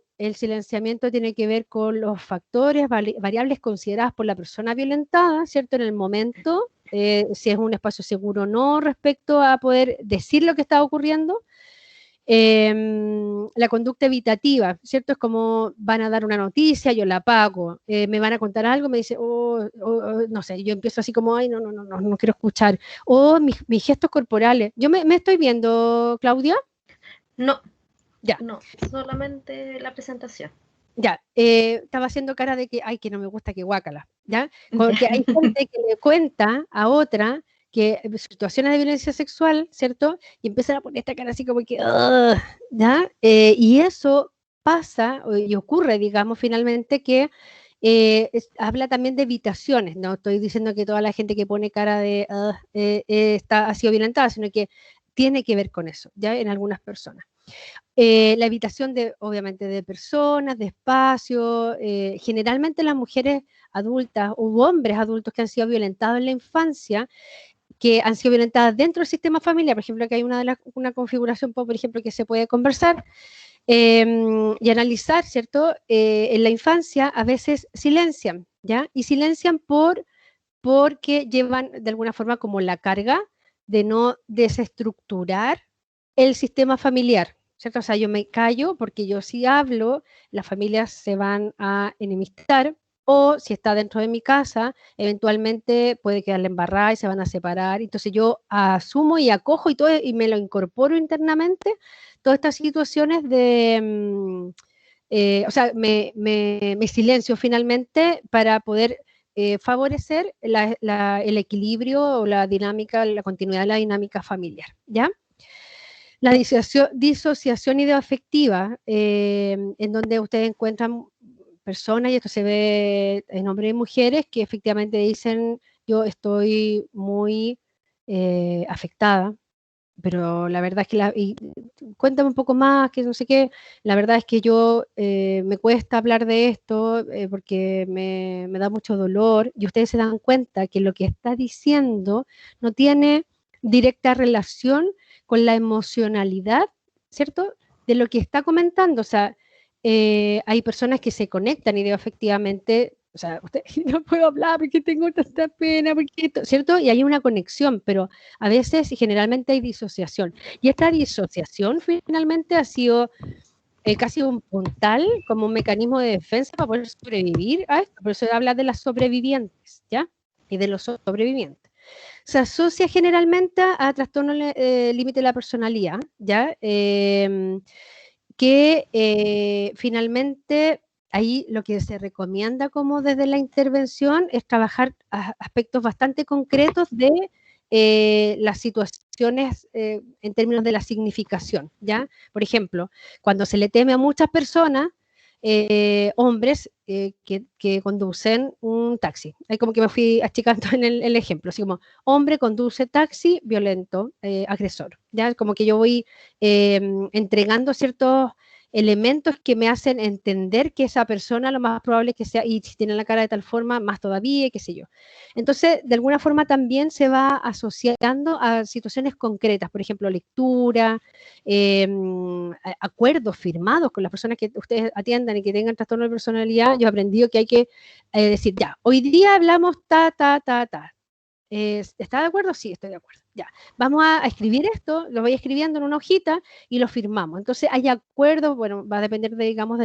tiene que ver con los factores, variables consideradas por la persona violentada, ¿cierto? En el momento, si es un espacio seguro o no respecto a poder decir lo que está ocurriendo. La conducta evitativa, ¿cierto? Es como van a dar una noticia, yo la apago, me van a contar algo, me dice, no sé, yo empiezo así como, ay, no quiero escuchar, o mis gestos corporales. ¿Yo me estoy viendo, Claudia? No, ya. No, solamente la presentación. Ya, estaba haciendo cara de que, ay, que no me gusta, que guácala, ¿ya? Porque hay gente que le cuenta a otra que situaciones de violencia sexual, ¿cierto? Y empiezan a poner esta cara así como que, ¿ya? Y eso pasa y ocurre, digamos, finalmente que habla también de evitaciones, no estoy diciendo que toda la gente que pone cara de, ha sido violentada, sino que tiene que ver con eso, ¿ya? En algunas personas. La evitación de, obviamente, de personas, de espacios, generalmente las mujeres adultas u hombres adultos que han sido violentados en la infancia, que han sido violentadas dentro del sistema familiar, por ejemplo, que hay una configuración, por ejemplo, que se puede conversar y analizar, ¿cierto? En la infancia a veces silencian, ¿ya? Y silencian porque llevan de alguna forma como la carga de no desestructurar el sistema familiar, ¿cierto? O sea, yo me callo porque yo si hablo, las familias se van a enemistar, o si está dentro de mi casa, eventualmente puede quedarle embarrada y se van a separar. Entonces yo asumo y acojo y todo y me lo incorporo internamente, todas estas situaciones de, o sea, me silencio finalmente para poder favorecer el equilibrio o la dinámica, la continuidad de la dinámica familiar, ¿ya? La disociación ideoafectiva, en donde ustedes encuentran personas, y esto se ve en hombres y mujeres, que efectivamente dicen, yo estoy muy afectada, pero la verdad es que, cuéntame un poco más, que no sé qué, la verdad es que yo me cuesta hablar de esto porque me da mucho dolor, y ustedes se dan cuenta que lo que está diciendo no tiene directa relación con la emocionalidad, ¿cierto? De lo que está comentando, o sea, hay personas que se conectan efectivamente, o sea, usted, no puedo hablar porque tengo tanta pena, porque ¿cierto? Y hay una conexión, pero a veces y generalmente hay disociación. Y esta disociación finalmente ha sido casi un puntal como un mecanismo de defensa para poder sobrevivir a esto. Por eso habla de las sobrevivientes, ¿ya? Y de los sobrevivientes. Se asocia generalmente a trastorno límite de la personalidad, ¿ya? Que finalmente ahí lo que se recomienda como desde la intervención es trabajar aspectos bastante concretos de las situaciones en términos de la significación, ¿ya? Por ejemplo, cuando se le teme a muchas personas, hombres que conducen un taxi. Ahí como que me fui achicando en el ejemplo, así como hombre conduce taxi, violento, agresor, ¿ya? Como que yo voy entregando ciertos elementos que me hacen entender que esa persona lo más probable es que sea, y si tiene la cara de tal forma, más todavía, qué sé yo. Entonces, de alguna forma también se va asociando a situaciones concretas, por ejemplo, lectura, acuerdos firmados con las personas que ustedes atiendan y que tengan trastorno de personalidad. Yo he aprendido que hay que decir, ya, hoy día hablamos ta, ta, ta, ta. ¿Está de acuerdo? Sí, estoy de acuerdo. Ya, vamos a escribir esto, lo voy escribiendo en una hojita y lo firmamos. Entonces hay acuerdos, bueno, va a depender de, digamos,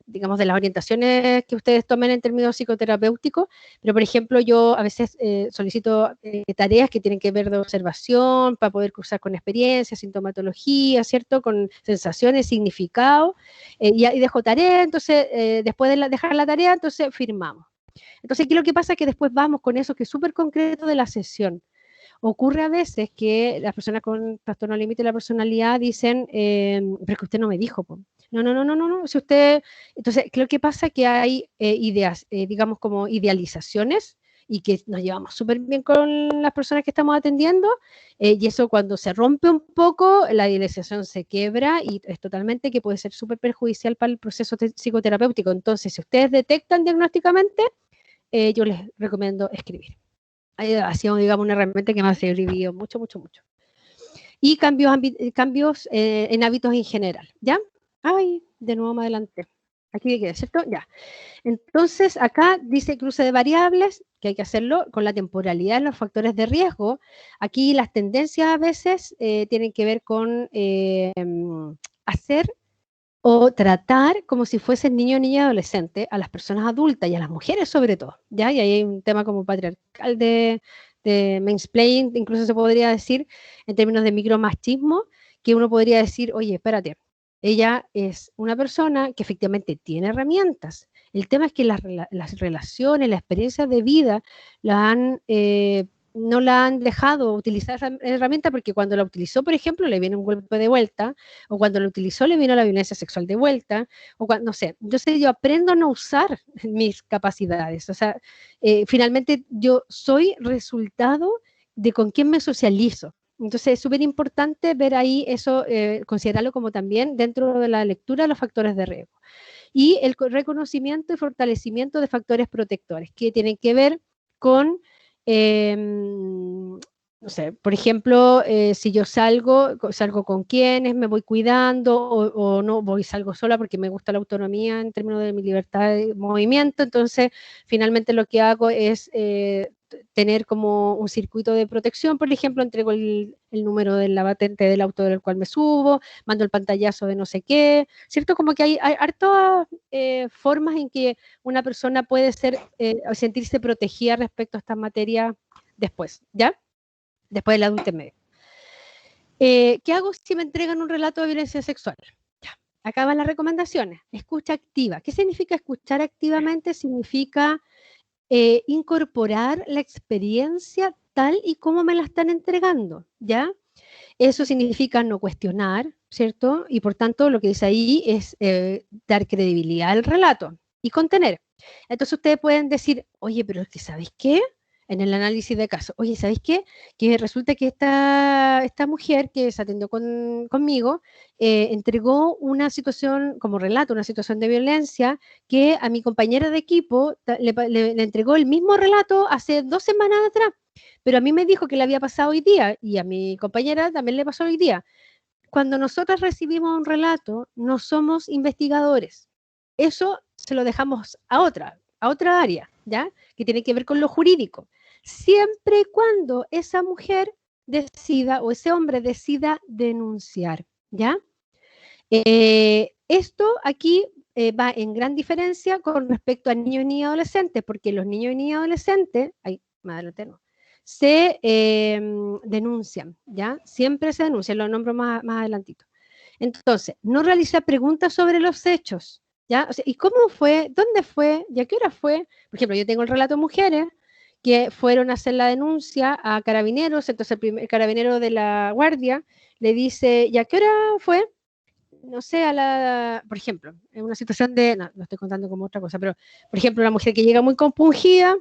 digamos, de las orientaciones que ustedes tomen en términos psicoterapéuticos, pero por ejemplo yo a veces solicito tareas que tienen que ver de observación para poder cruzar con experiencias, sintomatología, ¿cierto? Con sensaciones, significado, y dejo tarea, entonces después de dejar la tarea, entonces firmamos. Entonces, ¿qué es lo que pasa? Que después vamos con eso que es súper concreto de la sesión. Ocurre a veces que las personas con trastorno límite de la personalidad dicen, pero es que usted no me dijo. Po. No, no, no, no, no, no. Si usted... Entonces, creo que pasa que hay ideas, digamos, como idealizaciones y que nos llevamos súper bien con las personas que estamos atendiendo, y eso cuando se rompe un poco, la idealización se quiebra y es totalmente que puede ser súper perjudicial para el proceso psicoterapéutico. Entonces, si ustedes detectan diagnósticamente, yo les recomiendo escribir. Ha sido, digamos, una herramienta que me ha servido mucho, mucho, mucho. Y cambios en hábitos en general, ¿ya? Ay, de nuevo más adelante. Aquí queda, ¿cierto? Ya. Entonces, acá dice cruce de variables, que hay que hacerlo con la temporalidad en los factores de riesgo. Aquí las tendencias a veces tienen que ver con hacer o tratar como si fuesen niño, niña, adolescente a las personas adultas y a las mujeres sobre todo, ¿ya? Y ahí hay un tema como patriarcal de mansplaining, incluso se podría decir en términos de micromachismo, que uno podría decir, oye, espérate, ella es una persona que efectivamente tiene herramientas. El tema es que las relaciones, las experiencias de vida la han no la han dejado utilizar esa herramienta porque cuando la utilizó, por ejemplo, le viene un golpe de vuelta, o cuando lo utilizó le vino la violencia sexual de vuelta, o cuando, no sé, entonces yo aprendo a no usar mis capacidades, o sea, finalmente yo soy resultado de con quién me socializo. Entonces es súper importante ver ahí eso, considerarlo como también dentro de la lectura de los factores de riesgo. Y el reconocimiento y fortalecimiento de factores protectores, que tienen que ver con no sé, por ejemplo, si yo salgo con quiénes, me voy cuidando o no salgo sola porque me gusta la autonomía en términos de mi libertad de movimiento, entonces finalmente lo que hago es tener como un circuito de protección, por ejemplo, entrego el número de la patente del auto del cual me subo, mando el pantallazo de no sé qué, ¿cierto? Como que hay hartas formas en que una persona puede sentirse protegida respecto a esta materia después, ¿ya? Después del adulto medio. ¿Qué hago si me entregan un relato de violencia sexual? Ya, acá van las recomendaciones. Escucha activa. ¿Qué significa escuchar activamente? Significa incorporar la experiencia tal y como me la están entregando, ¿ya? Eso significa no cuestionar, ¿cierto? Y por tanto lo que dice ahí es dar credibilidad al relato y contener. Entonces ustedes pueden decir, oye, pero es que ¿sabéis qué? En el análisis de caso, oye, ¿sabéis qué? Que resulta que esta mujer que se atendió conmigo entregó una situación, como relato, una situación de violencia que a mi compañera de equipo le entregó el mismo relato hace 2 semanas atrás, pero a mí me dijo que le había pasado hoy día y a mi compañera también le pasó hoy día. Cuando nosotras recibimos un relato, no somos investigadores. Eso se lo dejamos a otra área, ¿ya? Que tiene que ver con lo jurídico. Siempre y cuando esa mujer decida o ese hombre decida denunciar, ¿ya? Esto aquí va en gran diferencia con respecto a niños y niñas adolescentes, porque los niños y niñas adolescentes, ay, más adelante no, se denuncian, ¿ya? Siempre se denuncian, lo nombro más adelantito. Entonces, no realizar preguntas sobre los hechos, ¿ya? O sea, ¿y cómo fue? ¿Dónde fue? ¿Y a qué hora fue? Por ejemplo, yo tengo el relato de mujeres que fueron a hacer la denuncia a carabineros, entonces el carabinero de la guardia le dice, ¿y a qué hora fue? No sé, por ejemplo, en una situación de, no estoy contando como otra cosa, pero, por ejemplo, una mujer que llega muy compungida,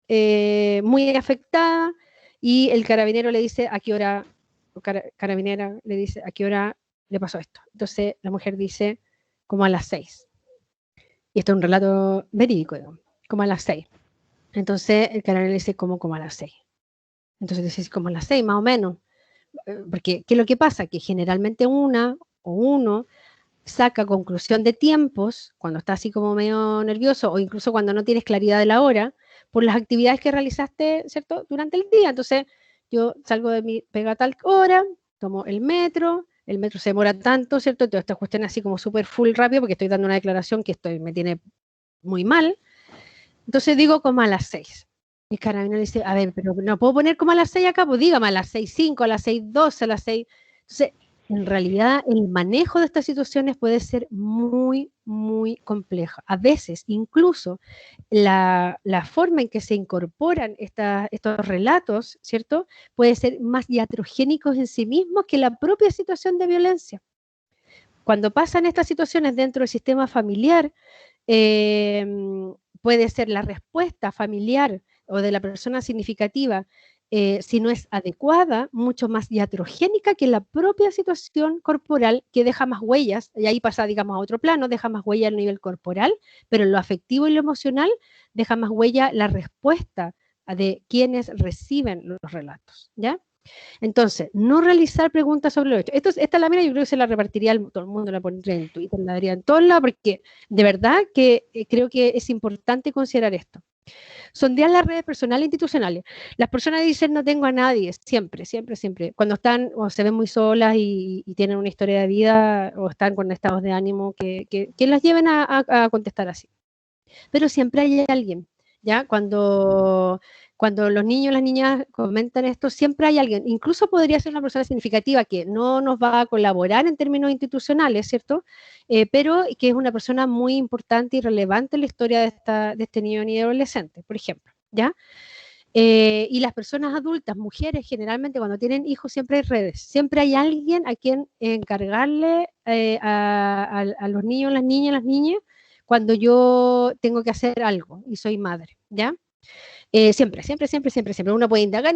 muy afectada, y el carabinero le dice a qué hora, o carabinera le dice a qué hora le pasó esto. Entonces la mujer dice como a las 6. Y esto es un relato verídico, digamos, como a las 6. Entonces el carabinero le dice como a las 6. Entonces dice como a las 6 más o menos. Porque, ¿qué es lo que pasa? Que generalmente una o uno saca conclusión de tiempos cuando está así como medio nervioso o incluso cuando no tienes claridad de la hora por las actividades que realizaste, ¿cierto? Durante el día. Entonces, yo salgo de mi pega a tal hora, tomo el metro se demora tanto, ¿cierto? Todas estas cuestiones así como súper full rápido porque estoy dando una declaración que me tiene muy mal. Entonces digo como a las 6. Y carabinero dice, a ver, pero no puedo poner como a las 6 acá, pues dígame a las 6:05, a las 6:12, a las 6. Entonces, en realidad, el manejo de estas situaciones puede ser muy, muy complejo. A veces, incluso, la forma en que se incorporan estos relatos, ¿cierto? Puede ser más iatrogénicos en sí mismos que la propia situación de violencia. Cuando pasan estas situaciones dentro del sistema familiar, eh, puede ser la respuesta familiar o de la persona significativa, si no es adecuada, mucho más iatrogénica que la propia situación corporal que deja más huellas, y ahí pasa, digamos, a otro plano, deja más huella a nivel corporal, pero en lo afectivo y lo emocional deja más huella la respuesta de quienes reciben los relatos, ¿ya? Entonces, no realizar preguntas sobre los hechos. Esta lámina yo creo que se la repartiría a todo el mundo, la pondría en Twitter, la daría en todos lados, porque de verdad que creo que es importante considerar esto. Sondear las redes personales e institucionales. Las personas dicen no tengo a nadie, siempre, siempre, siempre. Cuando están o se ven muy solas y tienen una historia de vida o están con estados de ánimo que las lleven a contestar así. Pero siempre hay alguien, ¿ya? Cuando los niños y las niñas comentan esto, siempre hay alguien, incluso podría ser una persona significativa que no nos va a colaborar en términos institucionales, ¿cierto? Pero que es una persona muy importante y relevante en la historia de este niño y adolescente, por ejemplo, ¿ya? Y las personas adultas, mujeres, generalmente cuando tienen hijos siempre hay redes, siempre hay alguien a quien encargarle a los niños, las niñas, cuando yo tengo que hacer algo y soy madre, ¿ya? Siempre, siempre, siempre, siempre, siempre. Uno puede indagar,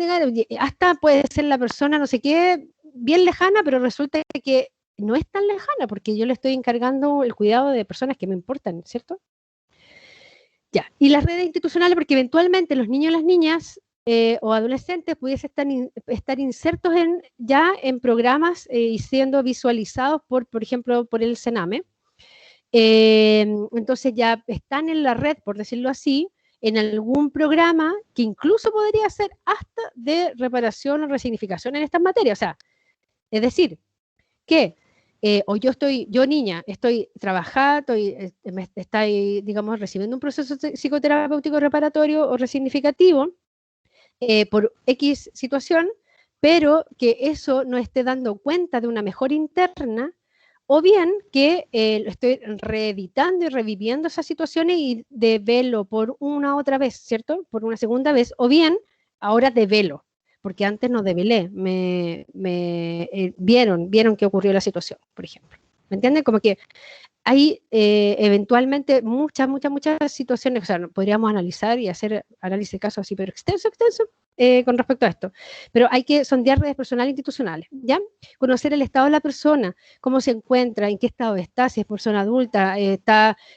hasta puede ser la persona, no sé qué, bien lejana, pero resulta que no es tan lejana porque yo le estoy encargando el cuidado de personas que me importan, ¿cierto? Ya, y las redes institucionales, porque eventualmente los niños y las niñas o adolescentes pudiesen estar insertos ya en programas y siendo visualizados por ejemplo, por el Sename. Entonces ya están en la red, por decirlo así, en algún programa que incluso podría ser hasta de reparación o resignificación en estas materias. O sea, es decir, que o yo niña, estoy trabajada, estoy, digamos, recibiendo un proceso psicoterapéutico reparatorio o resignificativo por X situación, pero que eso no esté dando cuenta de una mejor interna, o bien que lo estoy reeditando y reviviendo esas situaciones y develo por una otra vez, ¿cierto? Por una segunda vez, o bien ahora develo, porque antes no develé, vieron que ocurrió la situación, por ejemplo. ¿Me entienden? Como que hay eventualmente muchas situaciones, o sea, podríamos analizar y hacer análisis de casos así, pero extenso, con respecto a esto. Pero hay que sondear redes personales e institucionales, ¿ya? Conocer el estado de la persona, cómo se encuentra, en qué estado está, si es persona adulta,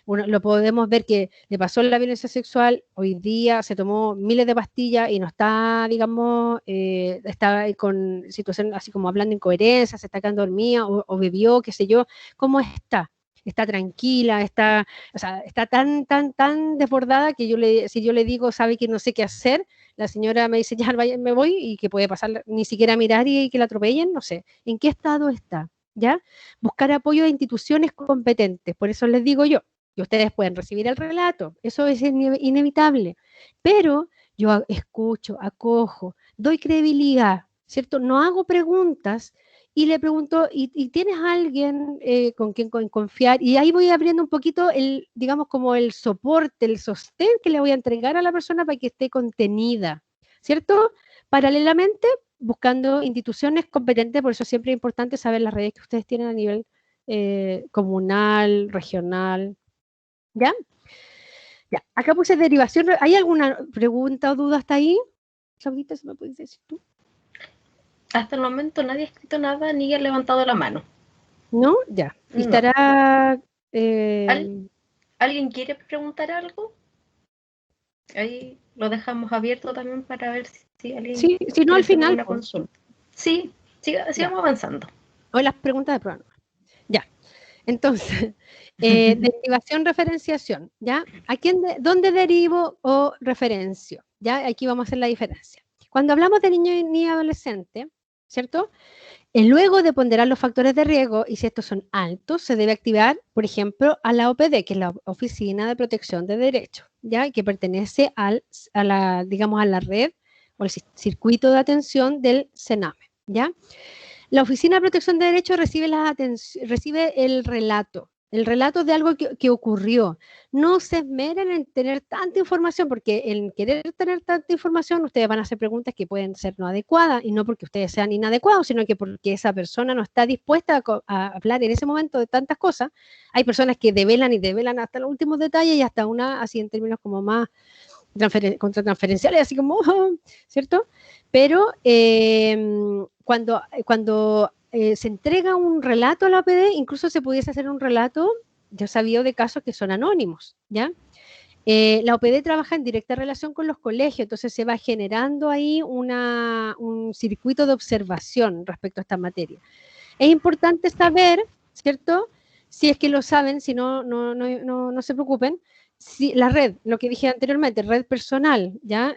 bueno, lo podemos ver que le pasó la violencia sexual, hoy día se tomó miles de pastillas y no está, digamos, está con situaciones así como hablando incoherencias, se está quedando dormida o bebió, qué sé yo, ¿cómo está? Está tranquila, o sea, está tan desbordada que si yo le digo, sabe que no sé qué hacer, la señora me dice, ya me voy, y que puede pasar ni siquiera mirar y que la atropellen, no sé. ¿En qué estado está? ¿Ya? Buscar apoyo de instituciones competentes, por eso les digo yo, que ustedes pueden recibir el relato, eso es inevitable, pero yo escucho, acojo, doy credibilidad, ¿cierto? No hago preguntas y le pregunto, ¿y tienes a alguien con quien confiar? Y ahí voy abriendo un poquito digamos, como el soporte, el sostén que le voy a entregar a la persona para que esté contenida, ¿cierto? Paralelamente, buscando instituciones competentes, por eso siempre es importante saber las redes que ustedes tienen a nivel comunal, regional, ¿ya? Ya, acá puse derivación. ¿Hay alguna pregunta o duda hasta ahí? Claudita, ¿se me puedes decir tú? Hasta el momento nadie ha escrito nada ni ha levantado la mano. ¿No? Ya. ¿Y No. estará... ¿Alguien quiere preguntar algo? Ahí lo dejamos abierto también para ver si alguien sí, si no, quiere al hacer final. alguna consulta. Sí, sigamos avanzando. Hoy las preguntas de prueba. Ya. Entonces, derivación, referenciación, ¿ya? ¿Dónde derivo o referencio? ¿Ya? Aquí vamos a hacer la diferencia. Cuando hablamos de niño y adolescente, ¿cierto? Luego de ponderar los factores de riesgo, y si estos son altos, se debe activar, por ejemplo, a la OPD, que es la Oficina de Protección de Derechos, ¿ya? Que pertenece digamos, a la red o el circuito de atención del CENAME, ¿ya? La Oficina de Protección de Derechos recibe el relato de algo que ocurrió. No se esmeren en tener tanta información, porque en querer tener tanta información, ustedes van a hacer preguntas que pueden ser no adecuadas, y no porque ustedes sean inadecuados, sino que porque esa persona no está dispuesta a hablar en ese momento de tantas cosas. Hay personas que develan y develan hasta los últimos detalles, y hasta una, así en términos como más contratransferenciales, así como, ¿cierto? Pero cuando se entrega un relato a la OPD, incluso se pudiese hacer un relato, yo sabía de casos que son anónimos, ¿ya? La OPD trabaja en directa relación con los colegios, entonces se va generando ahí un circuito de observación respecto a esta materia. Es importante saber, ¿cierto? Si es que lo saben, si no se preocupen, si la red, lo que dije anteriormente, red personal, ¿ya?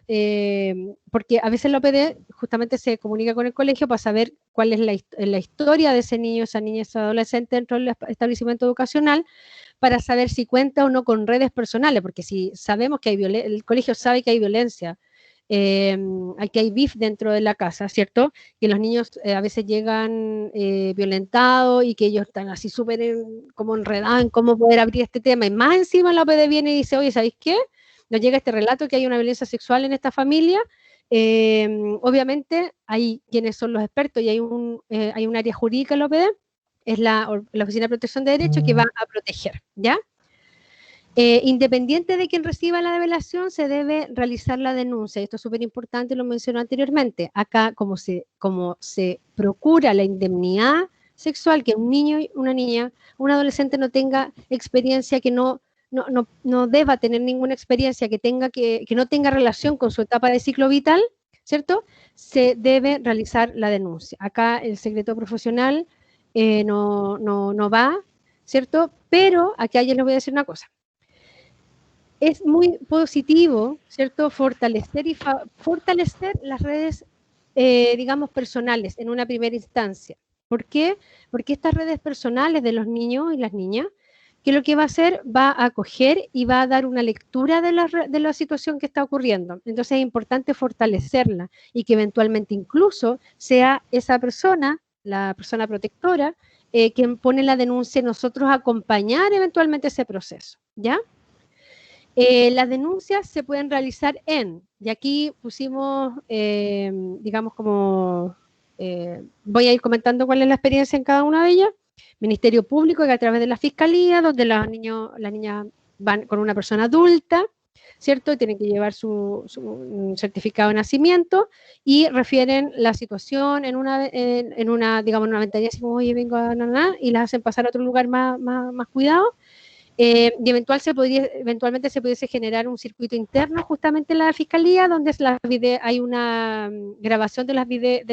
Porque a veces la OPD justamente se comunica con el colegio para saber cuál es la historia de ese niño, esa niña, ese adolescente dentro del establecimiento educacional, para saber si cuenta o no con redes personales, porque si sabemos que el colegio sabe que hay violencia, aquí hay BIF dentro de la casa, ¿cierto? Que los niños a veces llegan violentados y que ellos están así súper como enredados en cómo poder abrir este tema. Y más encima la OPD viene y dice, oye, ¿sabéis qué? Nos llega este relato que hay una violencia sexual en esta familia. Obviamente hay quienes son los expertos y hay un área jurídica en la OPD, es la Oficina de Protección de Derechos, que va a proteger, ¿ya? Independiente de quien reciba la develación, se debe realizar la denuncia. Esto es súper importante, lo mencioné anteriormente. Acá, como se procura la indemnidad sexual, que un niño, una niña, un adolescente no tenga experiencia, que no deba tener ninguna experiencia, que no tenga relación con su etapa de ciclo vital, ¿cierto? Se debe realizar la denuncia. Acá el secreto profesional no va, ¿cierto? Pero aquí les voy a decir una cosa. Es muy positivo, ¿cierto? Fortalecer las redes, digamos, personales en una primera instancia. ¿Por qué? Porque estas redes personales de los niños y las niñas, que lo que va a hacer, va a acoger y va a dar una lectura de la situación que está ocurriendo. Entonces es importante fortalecerla y que eventualmente incluso sea esa persona, la persona protectora, quien pone la denuncia y nosotros acompañar eventualmente ese proceso, ¿ya? Las denuncias se pueden realizar y aquí pusimos, digamos como, voy a ir comentando cuál es la experiencia en cada una de ellas. Ministerio Público, que a través de la Fiscalía, donde las niñas van con una persona adulta, ¿cierto? Tienen que llevar su certificado de nacimiento y refieren la situación en una digamos, una ventanilla, así como, oye, vengo a y las hacen pasar a otro lugar más cuidado. Y eventualmente se pudiese generar un circuito interno justamente en la Fiscalía, donde hay una grabación de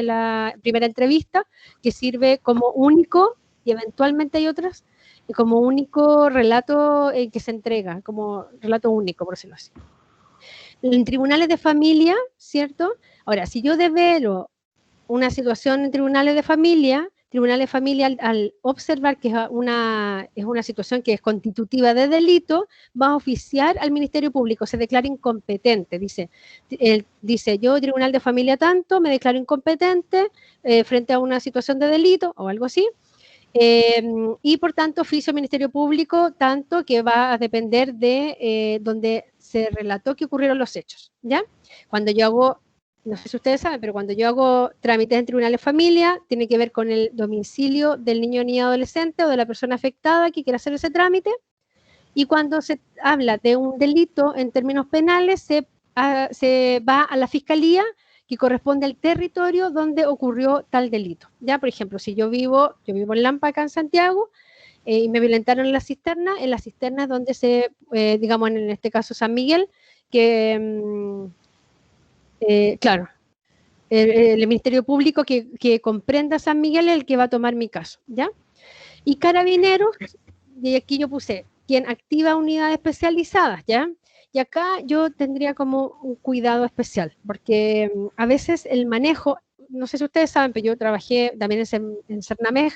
la primera entrevista que sirve como único, y eventualmente hay otras, como único relato que se entrega, como relato único, por decirlo así. En tribunales de familia, ¿cierto? Ahora, si yo develo una situación en tribunales de familia al observar que es una situación que es constitutiva de delito, va a oficiar al Ministerio Público, se declara incompetente, dice yo, tribunal de familia tanto, me declaro incompetente frente a una situación de delito o algo así, y por tanto oficio al Ministerio Público tanto que va a depender de donde se relató que ocurrieron los hechos, ¿ya? Cuando yo hago, no sé si ustedes saben, pero cuando yo hago trámites en tribunales de familia, tiene que ver con el domicilio del niño ni adolescente o de la persona afectada que quiere hacer ese trámite, y cuando se habla de un delito en términos penales, se va a la fiscalía que corresponde al territorio donde ocurrió tal delito. Ya, por ejemplo, si yo vivo en Lampa, acá en Santiago, y me violentaron en la cisterna es donde digamos, en este caso San Miguel, que, claro, el Ministerio Público que comprenda San Miguel es el que va a tomar mi caso, ¿ya? Y Carabineros, y aquí yo puse, quien activa unidades especializadas, ¿ya? Y acá yo tendría como un cuidado especial, porque a veces el manejo, no sé si ustedes saben, pero yo trabajé también en Cernamej.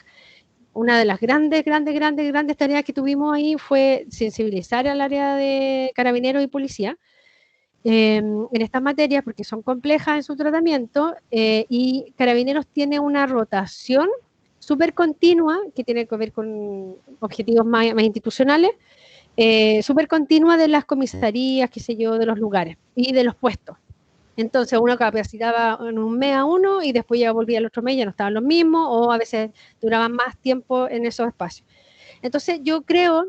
Una de las grandes tareas que tuvimos ahí fue sensibilizar al área de carabineros y policía en estas materias, porque son complejas en su tratamiento, y Carabineros tiene una rotación súper continua, que tiene que ver con objetivos más institucionales, súper continua de las comisarías, qué sé yo, de los lugares y de los puestos. Entonces uno capacitaba en un mes a uno y después ya volvía al otro mes, ya no estaban los mismos, o a veces duraban más tiempo en esos espacios. Entonces yo creo,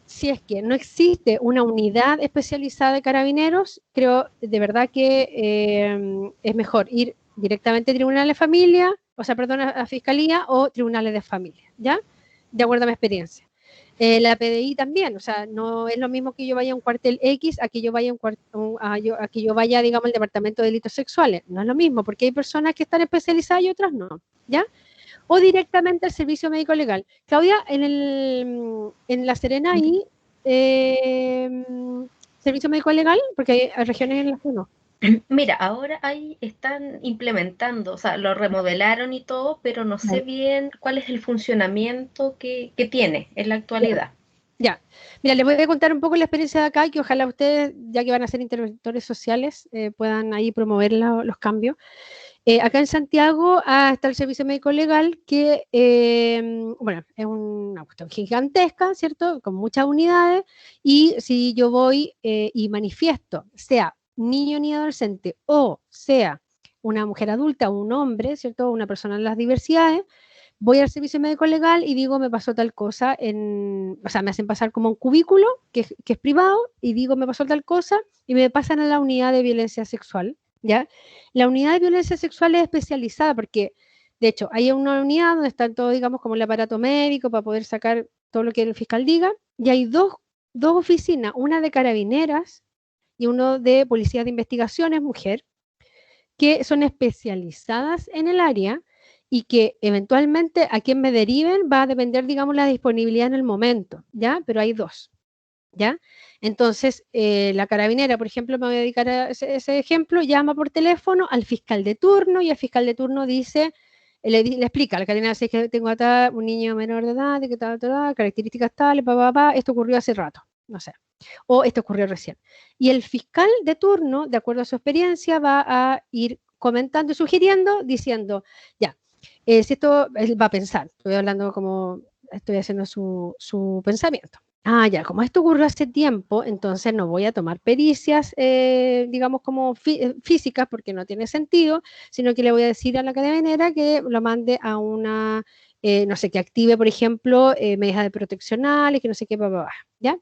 si es que no existe una unidad especializada de carabineros, creo de verdad que es mejor ir directamente a tribunales de familia, o sea, perdón, a fiscalía o tribunales de familia, ¿ya? De acuerdo a mi experiencia. La PDI también, o sea, no es lo mismo que yo vaya a un cuartel X a que yo vaya a que yo vaya, digamos, al departamento de delitos sexuales. No es lo mismo, porque hay personas que están especializadas y otras no, ¿ya? O directamente al servicio médico legal. Claudia, en La Serena hay servicio médico legal, porque hay regiones en las que no. Mira, ahora ahí están implementando, o sea, lo remodelaron y todo, pero no sé bien cuál es el funcionamiento que tiene en la actualidad. Ya, mira, les voy a contar un poco la experiencia de acá, que ojalá ustedes, ya que van a ser interventores sociales, puedan ahí promover los cambios. Acá en Santiago está el servicio médico legal, que, bueno, es una cuestión gigantesca, ¿cierto? Con muchas unidades, y si yo voy y manifiesto, sea niño ni adolescente, o sea una mujer adulta o un hombre, ¿cierto? Una persona en las diversidades, voy al servicio médico legal y digo, me pasó tal cosa, o sea, me hacen pasar como un cubículo, que es privado, y digo, me pasó tal cosa, y me pasan a la unidad de violencia sexual, ¿ya? La unidad de violencia sexual es especializada porque, de hecho, hay una unidad donde están todo, digamos, como el aparato médico para poder sacar todo lo que el fiscal diga, y hay dos oficinas, una de carabineras y uno de policía de investigaciones, mujer, que son especializadas en el área y que eventualmente a quien me deriven va a depender, digamos, la disponibilidad en el momento, ¿ya? Pero hay dos, ¿ya? Entonces, la carabinera, por ejemplo, me voy a dedicar a ese ejemplo, llama por teléfono al fiscal de turno y el fiscal de turno dice, le explica, la carabinera dice que tengo acá un niño menor de edad, de que tal, características tales, esto ocurrió hace rato, no sé, o esto ocurrió recién. Y el fiscal de turno, de acuerdo a su experiencia, va a ir comentando y sugiriendo, diciendo, ya, si esto, él va a pensar, estoy hablando como, estoy haciendo su pensamiento. ya, como esto ocurrió hace tiempo, entonces no voy a tomar pericias, digamos, como físicas, porque no tiene sentido, sino que le voy a decir a la carabinera que lo mande a una, no sé, que active, por ejemplo, medidas de proteccionales, que no sé qué, ¿ya?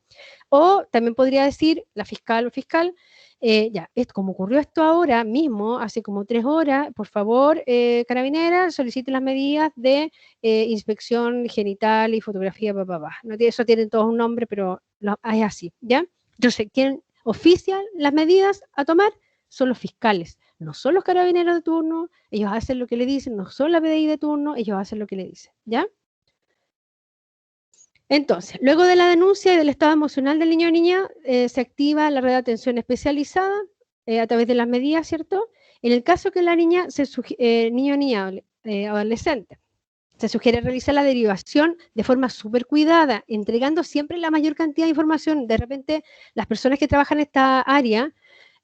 O también podría decir la fiscal o fiscal, ya, como ocurrió esto ahora mismo, hace como 3 horas, por favor, carabinera, solicite las medidas de inspección genital y fotografía, No, eso tienen todos un nombre, pero es así, ¿ya? Entonces, ¿quién oficia las medidas a tomar? Son los fiscales, no son los carabineros de turno, ellos hacen lo que le dicen, no son la PDI de turno, ellos hacen lo que le dicen, ¿ya? Entonces, luego de la denuncia y del estado emocional del niño o niña, se activa la red de atención especializada a través de las medidas, ¿cierto? En el caso que la niña, niño o niña adolescente, se sugiere realizar la derivación de forma súper cuidada, entregando siempre la mayor cantidad de información. De repente, las personas que trabajan en esta área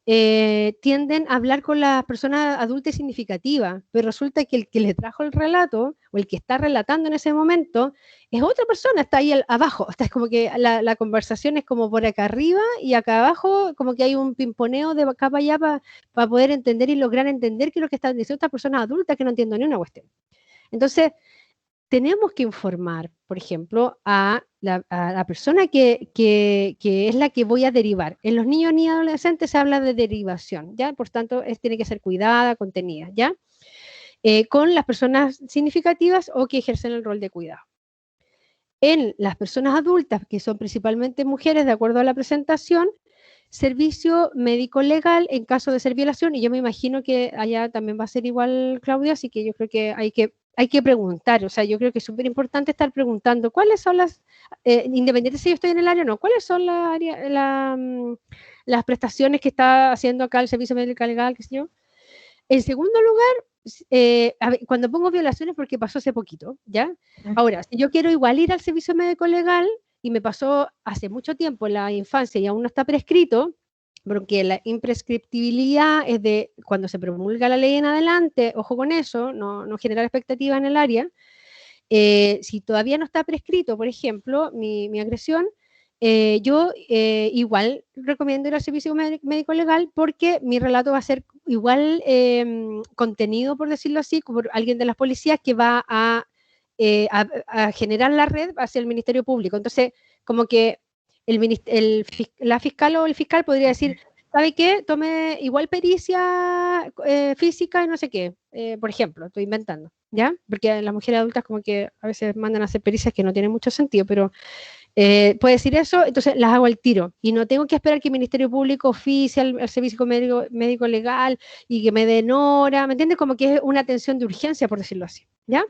tienden a hablar con las personas adultas significativas, pero resulta que el que le trajo el relato o el que está relatando en ese momento es otra persona, está ahí abajo, está como que la conversación es como por acá arriba y acá abajo como que hay un pimponeo de acá para allá para poder entender y lograr entender qué es lo que están diciendo estas personas adultas que no entiendo ni una cuestión. Entonces, tenemos que informar, por ejemplo, a la persona que es la que voy a derivar. En los niños y adolescentes se habla de derivación, ¿ya? Por tanto, tiene que ser cuidada, contenida, ¿ya? Con las personas significativas o que ejercen el rol de cuidado. En las personas adultas, que son principalmente mujeres, de acuerdo a la presentación, servicio médico legal en caso de ser violación, y yo me imagino que allá también va a ser igual, Claudia, así que yo creo que hay que preguntar, o sea, yo creo que es súper importante estar preguntando cuáles son independientemente si yo estoy en el área o no, cuáles son las prestaciones que está haciendo acá el servicio médico legal, qué sé yo. En segundo lugar, cuando pongo violaciones porque pasó hace poquito, ¿ya? Ahora, si yo quiero igual ir al servicio médico legal y me pasó hace mucho tiempo en la infancia y aún no está prescrito, porque la imprescriptibilidad es de cuando se promulga la ley en adelante, ojo con eso, no generar expectativa en el área. Si todavía no está prescrito, por ejemplo, mi agresión, yo igual recomiendo ir al servicio médico legal porque mi relato va a ser igual contenido, por decirlo así, por alguien de las policías que va a generar la red hacia el Ministerio Público. Entonces, como que la fiscal o el fiscal podría decir, ¿sabe qué? Tome igual pericia física y no sé qué, por ejemplo, estoy inventando, ¿ya? Porque las mujeres adultas como que a veces mandan a hacer pericias que no tienen mucho sentido, pero puede decir eso, entonces las hago al tiro y no tengo que esperar que el Ministerio Público oficie al servicio médico legal y que me den hora, ¿me entiendes? Como que es una atención de urgencia, por decirlo así, ¿ya?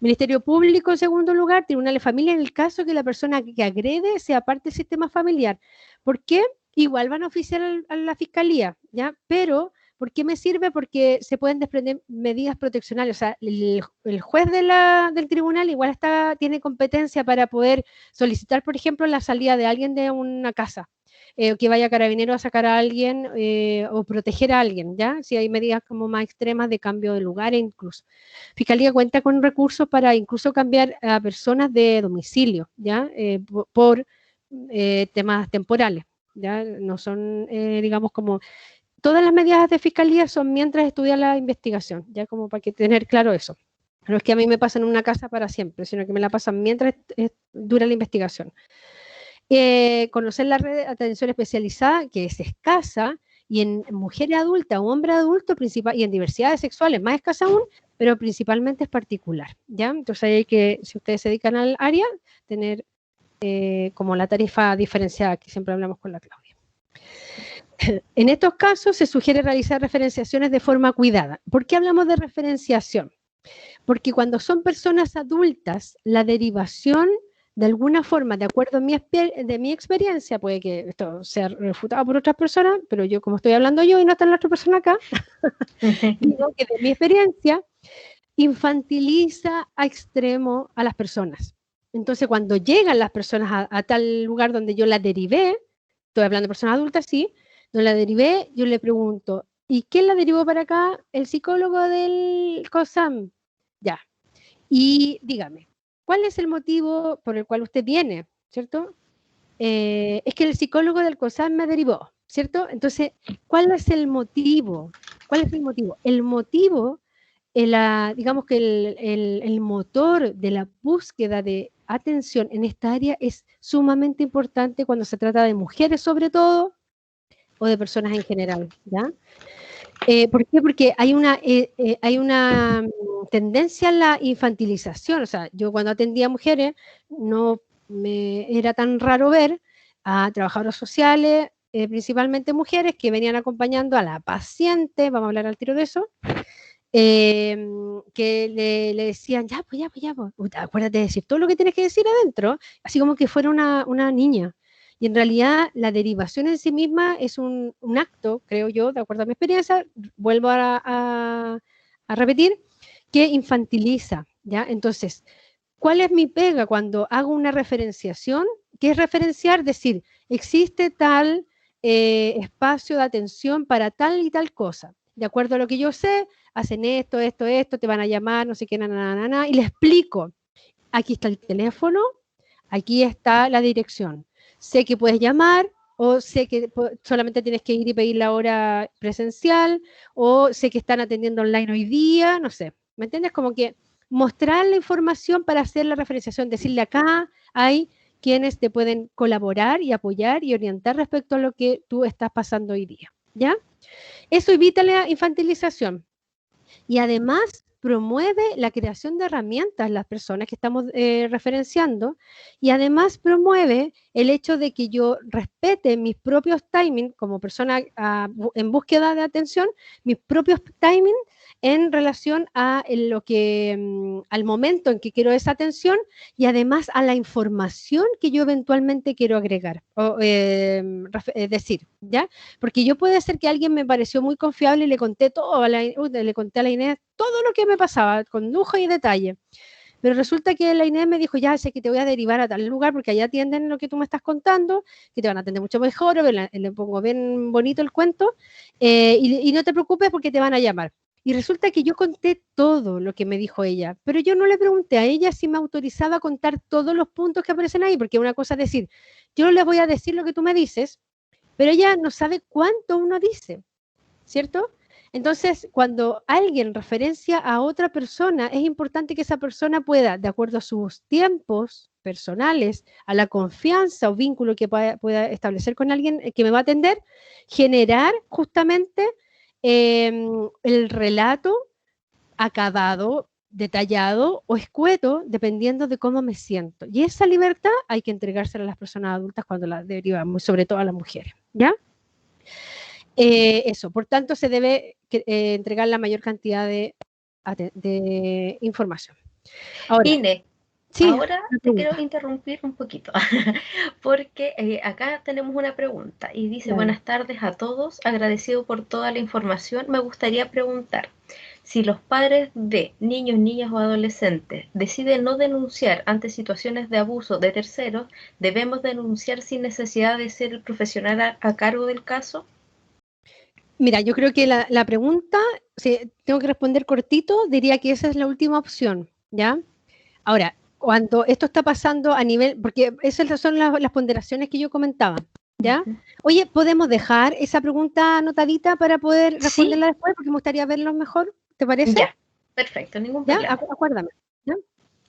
Ministerio Público, en segundo lugar, Tribunal de Familia, en el caso que la persona que agrede sea parte del sistema familiar. ¿Por qué? Igual van a oficiar a la Fiscalía, ¿ya? Pero, ¿por qué me sirve? Porque se pueden desprender medidas proteccionales. O sea, el juez del tribunal igual tiene competencia para poder solicitar, por ejemplo, la salida de alguien de una casa. Que vaya carabinero a sacar a alguien o proteger a alguien, ¿ya? Si hay medidas como más extremas de cambio de lugar incluso. Fiscalía cuenta con recursos para incluso cambiar a personas de domicilio, ¿ya? Por temas temporales, ¿ya? No son, digamos, como... Todas las medidas de fiscalía son mientras estudia la investigación, ya como para que tener claro eso. No es que a mí me pasen en una casa para siempre, sino que me la pasan mientras dura la investigación. Conocer la red de atención especializada, que es escasa, y en mujeres adultas o hombres adultos, y en diversidades sexuales, más escasa aún, pero principalmente es particular, ¿ya? Entonces hay que, si ustedes se dedican al área, tener como la tarifa diferenciada, que siempre hablamos con la Claudia. En estos casos se sugiere realizar referenciaciones de forma cuidada. ¿Por qué hablamos de referenciación? Porque cuando son personas adultas, la derivación, de alguna forma, de acuerdo a mi experiencia, puede que esto sea refutado por otras personas, pero yo, como estoy hablando yo y no está la otra persona acá, digo que de mi experiencia, infantiliza a extremo a las personas. Entonces, cuando llegan las personas a tal lugar donde yo la derivé, estoy hablando de personas adultas, sí, donde la derivé, yo le pregunto, ¿y quién la derivó para acá? El psicólogo del COSAM. Ya. Y dígame, ¿cuál es el motivo por el cual usted viene? ¿Cierto? es que el psicólogo del COSAL me derivó, ¿cierto? Entonces, ¿cuál es el motivo? ¿Cuál es el motivo? El motivo, digamos que el motor de la búsqueda de atención en esta área es sumamente importante cuando se trata de mujeres sobre todo, o de personas en general, ¿ya? ¿Por qué? Porque hay una tendencia a la infantilización. O sea, yo cuando atendía a mujeres no me era tan raro ver a trabajadoras sociales, principalmente mujeres, que venían acompañando a la paciente, vamos a hablar al tiro de eso, que le decían, ya, pues, ya, pues, ya, pues, acuérdate de decir todo lo que tienes que decir adentro, así como que fuera una niña. Y en realidad la derivación en sí misma es un acto, creo yo, de acuerdo a mi experiencia, vuelvo a repetir, que infantiliza, ¿ya? Entonces, ¿cuál es mi pega cuando hago una referenciación? ¿Qué es referenciar? Decir, existe tal espacio de atención para tal y tal cosa. De acuerdo a lo que yo sé, hacen esto, esto, esto, te van a llamar, no sé qué, y le explico. Aquí está el teléfono, aquí está la dirección. Sé que puedes llamar, o sé que solamente tienes que ir y pedir la hora presencial, o sé que están atendiendo online hoy día, no sé. ¿Me entiendes? Como que mostrar la información para hacer la referenciación, decirle acá hay quienes te pueden colaborar y apoyar y orientar respecto a lo que tú estás pasando hoy día, ¿ya? Eso evita la infantilización. Y además promueve la creación de herramientas, las personas que estamos referenciando, y además promueve el hecho de que yo respete mis propios timings como persona en búsqueda de atención, mis propios timings en relación a lo que, al momento en que quiero esa atención y además a la información que yo eventualmente quiero agregar o decir, ¿ya? Porque yo puede ser que alguien me pareció muy confiable y le conté todo, le conté a la Inés todo lo que me pasaba, con lujo y detalle. Pero resulta que la Inés me dijo, ya sé que te voy a derivar a tal lugar porque allá atienden lo que tú me estás contando, que te van a atender mucho mejor, le pongo bien bonito el cuento, y no te preocupes porque te van a llamar. Y resulta que yo conté todo lo que me dijo ella, pero yo no le pregunté a ella si me autorizaba a contar todos los puntos que aparecen ahí, porque una cosa es decir, yo no les voy a decir lo que tú me dices, pero ella no sabe cuánto uno dice, ¿cierto? Entonces, cuando alguien referencia a otra persona, es importante que esa persona pueda, de acuerdo a sus tiempos personales, a la confianza o vínculo que pueda establecer con alguien que me va a atender, generar justamente el relato acabado, detallado o escueto, dependiendo de cómo me siento. Y esa libertad hay que entregársela a las personas adultas cuando la derivamos, sobre todo a las mujeres, ¿ya? Eso, por tanto, se debe entregar la mayor cantidad de información. Ahora, Ine, sí, ahora te quiero interrumpir un poquito, porque acá tenemos una pregunta y dice, claro. buenas tardes a todos, agradecido por toda la información. Me gustaría preguntar, si los padres de niños, niñas o adolescentes deciden no denunciar ante situaciones de abuso de terceros, ¿debemos denunciar sin necesidad de ser el profesional a cargo del caso? Mira, yo creo que la pregunta, si tengo que responder cortito, diría que esa es la última opción, ¿ya? Ahora, cuando esto está pasando a nivel, porque esas son las ponderaciones que yo comentaba, ¿ya? Oye, ¿podemos dejar esa pregunta anotadita para poder Sí, responderla después? Porque me gustaría verlos mejor, ¿te parece? ya, perfecto, ningún ¿Ya? problema. Acuérdame, ¿ya?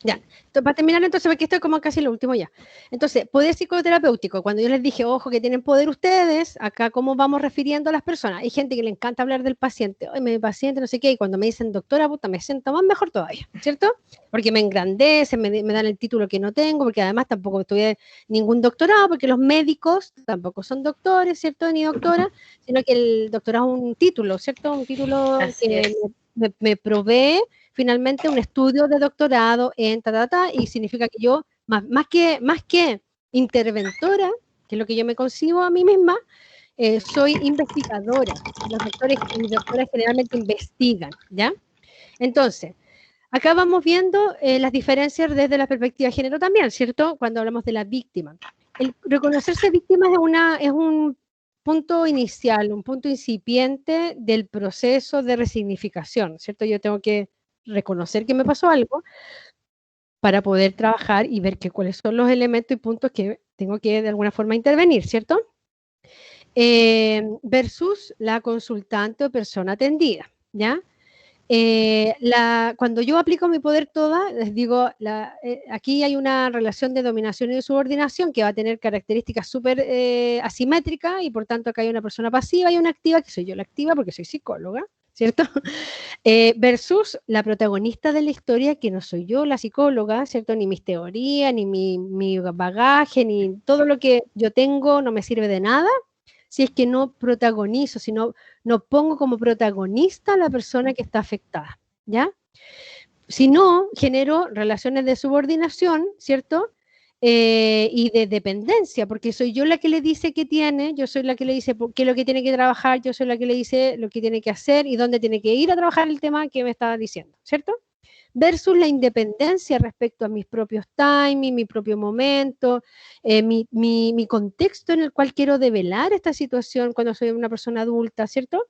Ya. Entonces, para terminar, entonces, porque esto es como casi lo último ya. Entonces, poder psicoterapéutico, cuando yo les dije, ojo, que tienen poder ustedes, acá cómo vamos refiriendo a las personas. Hay gente que le encanta hablar del paciente, oye, mi paciente, no sé qué, y cuando me dicen doctora, puta, me siento más mejor todavía, ¿cierto? Porque me engrandecen, me dan el título que no tengo, porque además tampoco estudié ningún doctorado, porque los médicos tampoco son doctores, ¿cierto? Ni doctora, sino que el doctorado es un título, ¿cierto? Un título Así que es. me provee finalmente un estudio de doctorado en y significa que yo, más que interventora, que es lo que yo me concibo a mí misma, soy investigadora. Los doctores y doctoras generalmente investigan, ¿ya? Entonces, acá vamos viendo las diferencias desde la perspectiva de género también, ¿cierto? Cuando hablamos de la víctima. El reconocerse víctima es un punto inicial, un punto incipiente del proceso de resignificación, ¿cierto? Yo tengo que reconocer que me pasó algo para poder trabajar y ver cuáles son los elementos y puntos que tengo que de alguna forma intervenir, ¿cierto? Versus la consultante o persona atendida, ¿ya? Cuando yo aplico mi poder toda, les digo, aquí hay una relación de dominación y de subordinación que va a tener características súper asimétricas y por tanto acá hay una persona pasiva y una activa, que soy yo la activa porque soy psicóloga, ¿cierto? Versus la protagonista de la historia, que no soy yo la psicóloga, ¿cierto? Ni mis teorías, ni mi bagaje, ni todo lo que yo tengo no me sirve de nada si es que no protagonizo, si no pongo como protagonista a la persona que está afectada, ¿ya? Si no, genero relaciones de subordinación, ¿cierto? Y de dependencia, porque soy yo la que le dice qué tiene, yo soy la que le dice qué es lo que tiene que trabajar, yo soy la que le dice lo que tiene que hacer y dónde tiene que ir a trabajar el tema que me está diciendo, ¿cierto? Versus la independencia respecto a mis propios timing, mi propio momento, mi contexto en el cual quiero develar esta situación cuando soy una persona adulta, ¿cierto?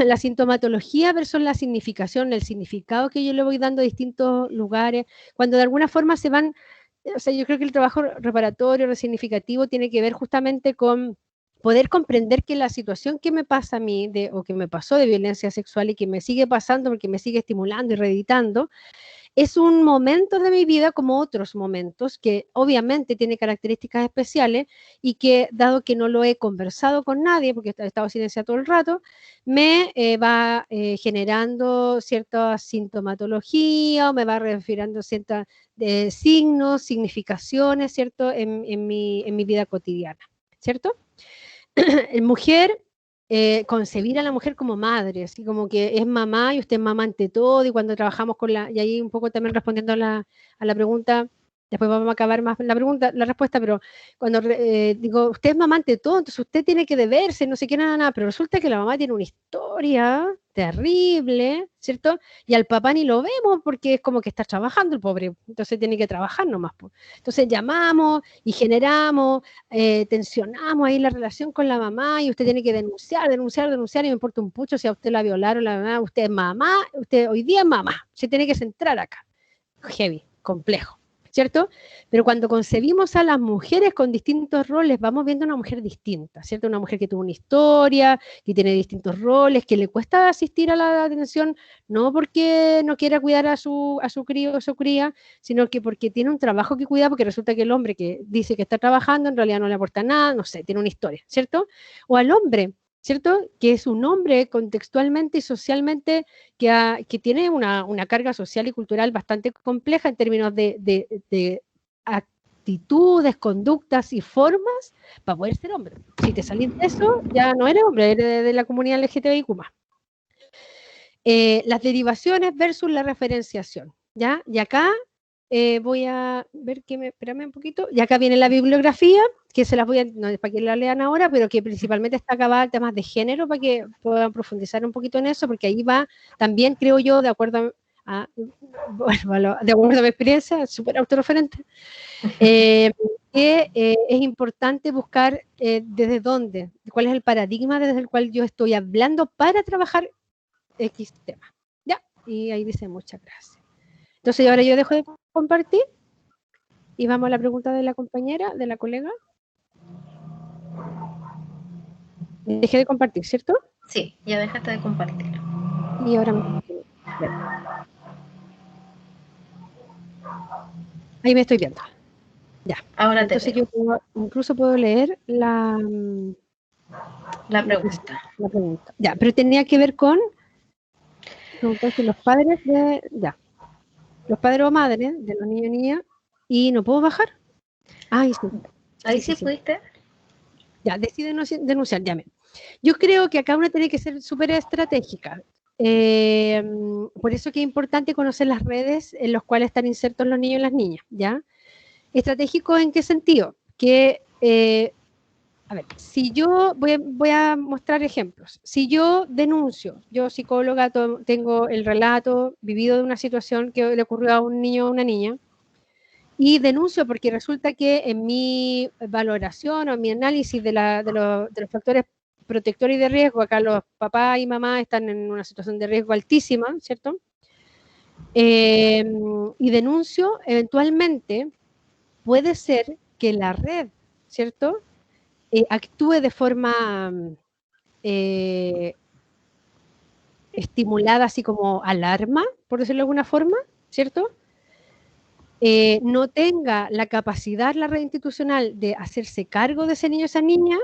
La sintomatología versus la significación, el significado que yo le voy dando a distintos lugares, cuando de alguna forma se van, o sea, yo creo que el trabajo reparatorio, resignificativo tiene que ver justamente con poder comprender que la situación que me pasa a mí o que me pasó de violencia sexual y que me sigue pasando porque me sigue estimulando y reeditando, es un momento de mi vida como otros momentos que obviamente tiene características especiales y que, dado que no lo he conversado con nadie, porque he estado silenciado todo el rato, me va generando cierta sintomatología o me va refiriendo ciertos signos, significaciones, ¿cierto? En mi vida cotidiana, ¿cierto? En mujer, concebir a la mujer como madre, así como que es mamá y usted es mamá ante todo, y cuando trabajamos y ahí un poco también respondiendo a la pregunta, después vamos a acabar más la respuesta, pero cuando digo, usted es mamá ante todo, entonces usted tiene que deberse, no sé qué, nada, pero resulta que la mamá tiene una historia terrible, ¿cierto? Y al papá ni lo vemos porque es como que está trabajando el pobre, entonces tiene que trabajar nomás. Entonces llamamos y generamos, tensionamos ahí la relación con la mamá y usted tiene que denunciar y me importa un pucho si a usted la violaron, la mamá, usted es mamá, usted hoy día es mamá, se tiene que centrar acá. Heavy, complejo, ¿cierto? Pero cuando concebimos a las mujeres con distintos roles, vamos viendo una mujer distinta, ¿cierto? Una mujer que tuvo una historia, que tiene distintos roles, que le cuesta asistir a la atención, no porque no quiera cuidar a su crío o su cría, sino que porque tiene un trabajo que cuidar, porque resulta que el hombre que dice que está trabajando en realidad no le aporta nada, no sé, tiene una historia, ¿cierto? O al hombre, ¿cierto? Que es un hombre contextualmente y socialmente que tiene una carga social y cultural bastante compleja en términos de actitudes, conductas y formas para poder ser hombre. Si te salís de eso, ya no eres hombre, eres de la comunidad LGTBIQ+. Las derivaciones versus la referenciación, ¿ya? Y acá voy a ver espérame un poquito, y acá viene la bibliografía, que se las voy a, no es para que la lean ahora, pero que principalmente está acabada en temas de género, para que puedan profundizar un poquito en eso, porque ahí va también, creo yo, de acuerdo a mi experiencia, súper autorreferente, que es importante buscar desde dónde, cuál es el paradigma desde el cual yo estoy hablando para trabajar X tema. Ya, y ahí dice muchas gracias. Entonces ahora yo dejo de compartir y vamos a la pregunta de la compañera, de la colega. Dejé de compartir, ¿cierto? Sí, ya dejaste de compartir. Y ahora me... Ahí me estoy viendo. Ya. Ahora entonces te veo. yo incluso puedo leer la pregunta. La pregunta. Ya, pero tenía que ver con entonces los padres los padres o madres de los niños y niñas, y no puedo bajar. Ay, sí. Ahí sí pudiste. Ya, decide denunciar, llame. Yo creo que acá uno tiene que ser súper estratégica. Por eso que es importante conocer las redes en las cuales están insertos los niños y las niñas, ¿ya? ¿Estratégico en qué sentido? Que, a ver, si yo voy a mostrar ejemplos. Si yo denuncio, yo psicóloga tengo el relato vivido de una situación que le ocurrió a un niño o una niña, y denuncio porque resulta que en mi valoración o en mi análisis de los factores protectores y de riesgo, acá los papás y mamás están en una situación de riesgo altísima, ¿cierto? Y denuncio, eventualmente puede ser que la red, ¿cierto?, actúe de forma estimulada, así como alarma, por decirlo de alguna forma, ¿cierto?, no tenga la capacidad la red institucional de hacerse cargo de ese niño o esa niña,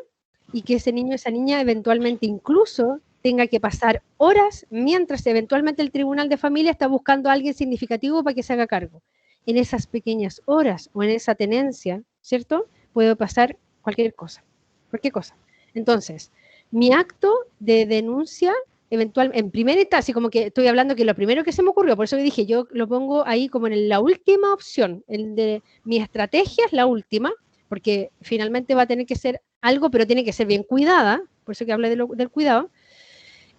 y que ese niño o esa niña eventualmente incluso tenga que pasar horas mientras eventualmente el tribunal de familia está buscando a alguien significativo para que se haga cargo. En esas pequeñas horas o en esa tenencia, ¿cierto?, puede pasar cualquier cosa. Cualquier cosa. Entonces, mi acto de denuncia eventual, en primera instancia, como que estoy hablando que lo primero que se me ocurrió, por eso dije, yo lo pongo ahí como en la última opción, el de mi estrategia es la última, porque finalmente va a tener que ser algo, pero tiene que ser bien cuidada, por eso que hablé del cuidado,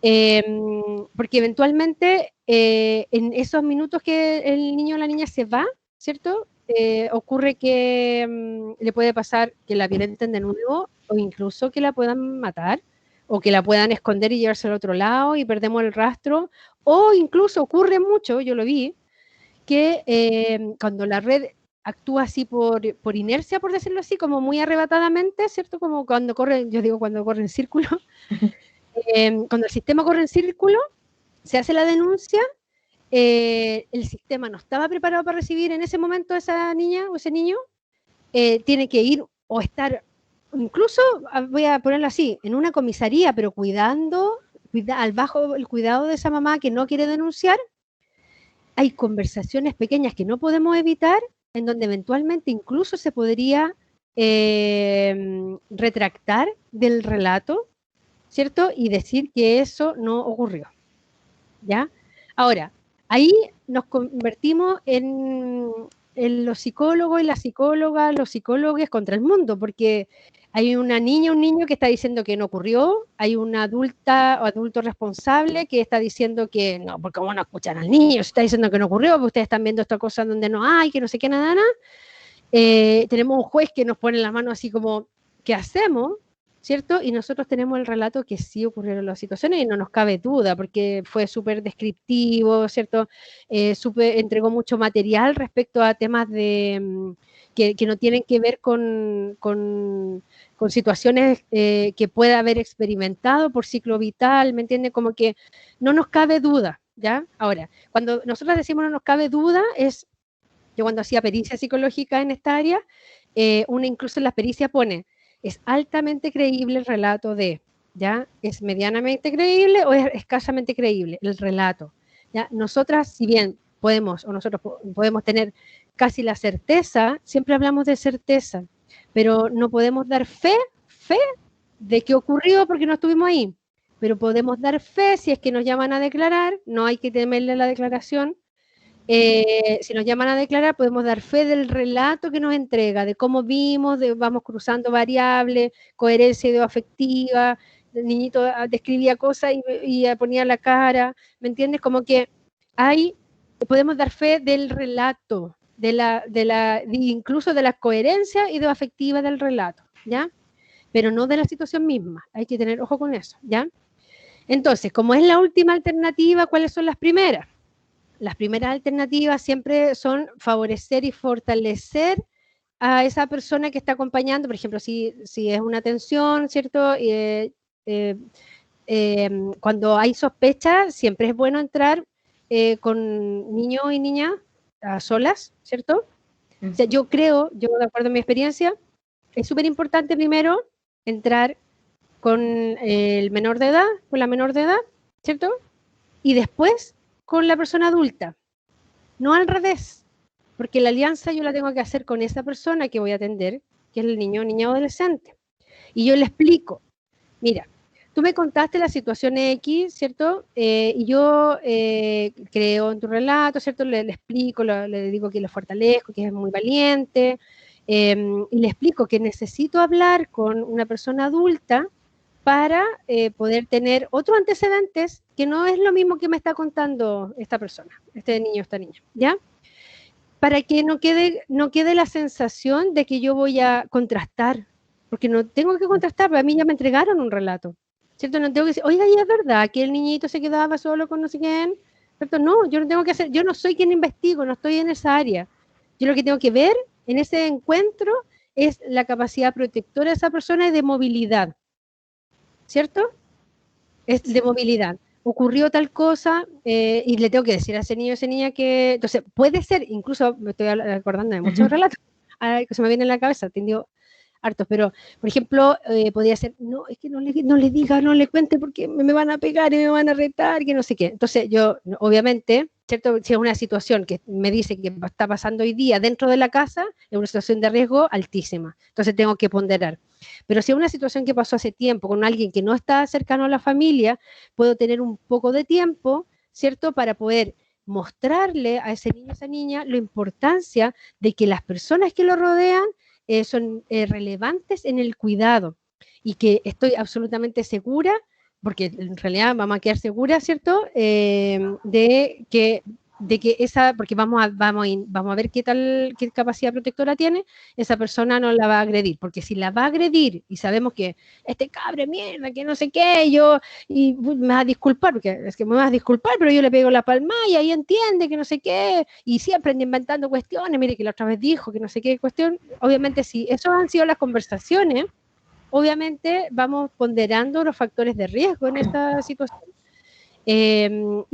porque eventualmente en esos minutos que el niño o la niña se va, ¿cierto?, ocurre que le puede pasar que la violenten de nuevo, o incluso que la puedan matar, o que la puedan esconder y llevarse al otro lado y perdemos el rastro, o incluso ocurre mucho, yo lo vi, que cuando la red actúa así por inercia, por decirlo así, como muy arrebatadamente, ¿cierto? Como cuando corre, yo digo cuando corre en círculo, cuando el sistema corre en círculo, se hace la denuncia, el sistema no estaba preparado para recibir en ese momento a esa niña o ese niño, tiene que ir o estar, incluso, voy a ponerlo así, en una comisaría, pero bajo el cuidado de esa mamá que no quiere denunciar. Hay conversaciones pequeñas que no podemos evitar, en donde eventualmente incluso se podría retractar del relato, ¿cierto?, y decir que eso no ocurrió, ¿ya? Ahora, ahí nos convertimos en los psicólogos y las psicólogas, los psicólogos contra el mundo, porque hay una niña, un niño que está diciendo que no ocurrió, hay una adulta o adulto responsable que está diciendo que no, porque cómo no escuchan al niño, se está diciendo que no ocurrió, porque ustedes están viendo esta cosa donde no hay, que no sé qué, nada. Tenemos un juez que nos pone la mano así como, ¿qué hacemos?, ¿cierto? Y nosotros tenemos el relato que sí ocurrieron las situaciones y no nos cabe duda, porque fue súper descriptivo, ¿cierto? Entregó mucho material respecto a temas que no tienen que ver con situaciones que pueda haber experimentado por ciclo vital, ¿me entiende? Como que no nos cabe duda, ¿ya? Ahora, cuando nosotros decimos no nos cabe duda, yo cuando hacía pericia psicológica en esta área, una incluso en la pericia pone, es altamente creíble el relato de, ¿ya? ¿Es medianamente creíble o es escasamente creíble el relato? ¿Ya? Nosotras, si bien nosotros podemos tener casi la certeza, siempre hablamos de certeza, pero no podemos dar fe de que ocurrió porque no estuvimos ahí, pero podemos dar fe si es que nos llaman a declarar, no hay que temerle la declaración. Si nos llaman a declarar, podemos dar fe del relato que nos entrega, de cómo vimos, vamos cruzando variables, coherencia ideoafectiva, el niñito describía cosas y ponía la cara, ¿me entiendes? Como que podemos dar fe del relato, incluso de la coherencia ideoafectiva del relato, ¿ya? Pero no de la situación misma, hay que tener ojo con eso, ¿ya? Entonces, como es la última alternativa, ¿cuáles son las primeras? Las primeras alternativas siempre son favorecer y fortalecer a esa persona que está acompañando, por ejemplo, si es una atención, ¿cierto? Cuando hay sospecha, siempre es bueno entrar con niños y niñas a solas, ¿cierto? O sea, yo de acuerdo a mi experiencia, es súper importante primero entrar con el menor de edad, con la menor de edad, ¿cierto? Y después con la persona adulta, no al revés, porque la alianza yo la tengo que hacer con esa persona que voy a atender, que es el niño o niña adolescente. Y yo le explico, mira, tú me contaste la situación X, ¿cierto? Y yo creo en tu relato, ¿cierto? Le explico, le digo que lo fortalezco, que es muy valiente, y le explico que necesito hablar con una persona adulta para poder tener otros antecedentes que no es lo mismo que me está contando esta persona, este niño, esta niña, ¿ya? Para que no quede la sensación de que yo voy a contrastar, porque no tengo que contrastar, a mí ya me entregaron un relato, ¿cierto? No tengo que decir, oiga, ¿y es verdad que el niñito se quedaba solo con no sé quién? ¿Cierto? No, yo no tengo que hacer, yo no soy quien investigo, no estoy en esa área. Yo lo que tengo que ver en ese encuentro es la capacidad protectora de esa persona y de movilidad, ¿cierto? Es de movilidad. Ocurrió tal cosa y le tengo que decir a ese niño, a esa niña que... Entonces, puede ser, incluso me estoy acordando de muchos relatos que se me vienen en la cabeza, atendió hartos, pero, por ejemplo, podría ser, no, es que no le diga, no le cuente porque me van a pegar y me van a retar, que no sé qué. Entonces, yo, obviamente, ¿cierto? Si es una situación que me dice que está pasando hoy día dentro de la casa, es una situación de riesgo altísima. Entonces, tengo que ponderar. Pero si es una situación que pasó hace tiempo con alguien que no está cercano a la familia, puedo tener un poco de tiempo, ¿cierto? Para poder mostrarle a ese niño, a esa niña, la importancia de que las personas que lo rodean son relevantes en el cuidado y que estoy absolutamente segura, porque en realidad vamos a quedar seguras, ¿cierto? De que esa, porque vamos a ver qué capacidad protectora tiene, esa persona no la va a agredir, porque si la va a agredir y sabemos que este cabre mierda, que no sé qué, y me vas a disculpar, porque es que me vas a disculpar, pero yo le pego la palma y ahí entiende que no sé qué, y siempre anda inventando cuestiones, mire que la otra vez dijo que no sé qué cuestión, obviamente si esas han sido las conversaciones, obviamente vamos ponderando los factores de riesgo en esta situación. Se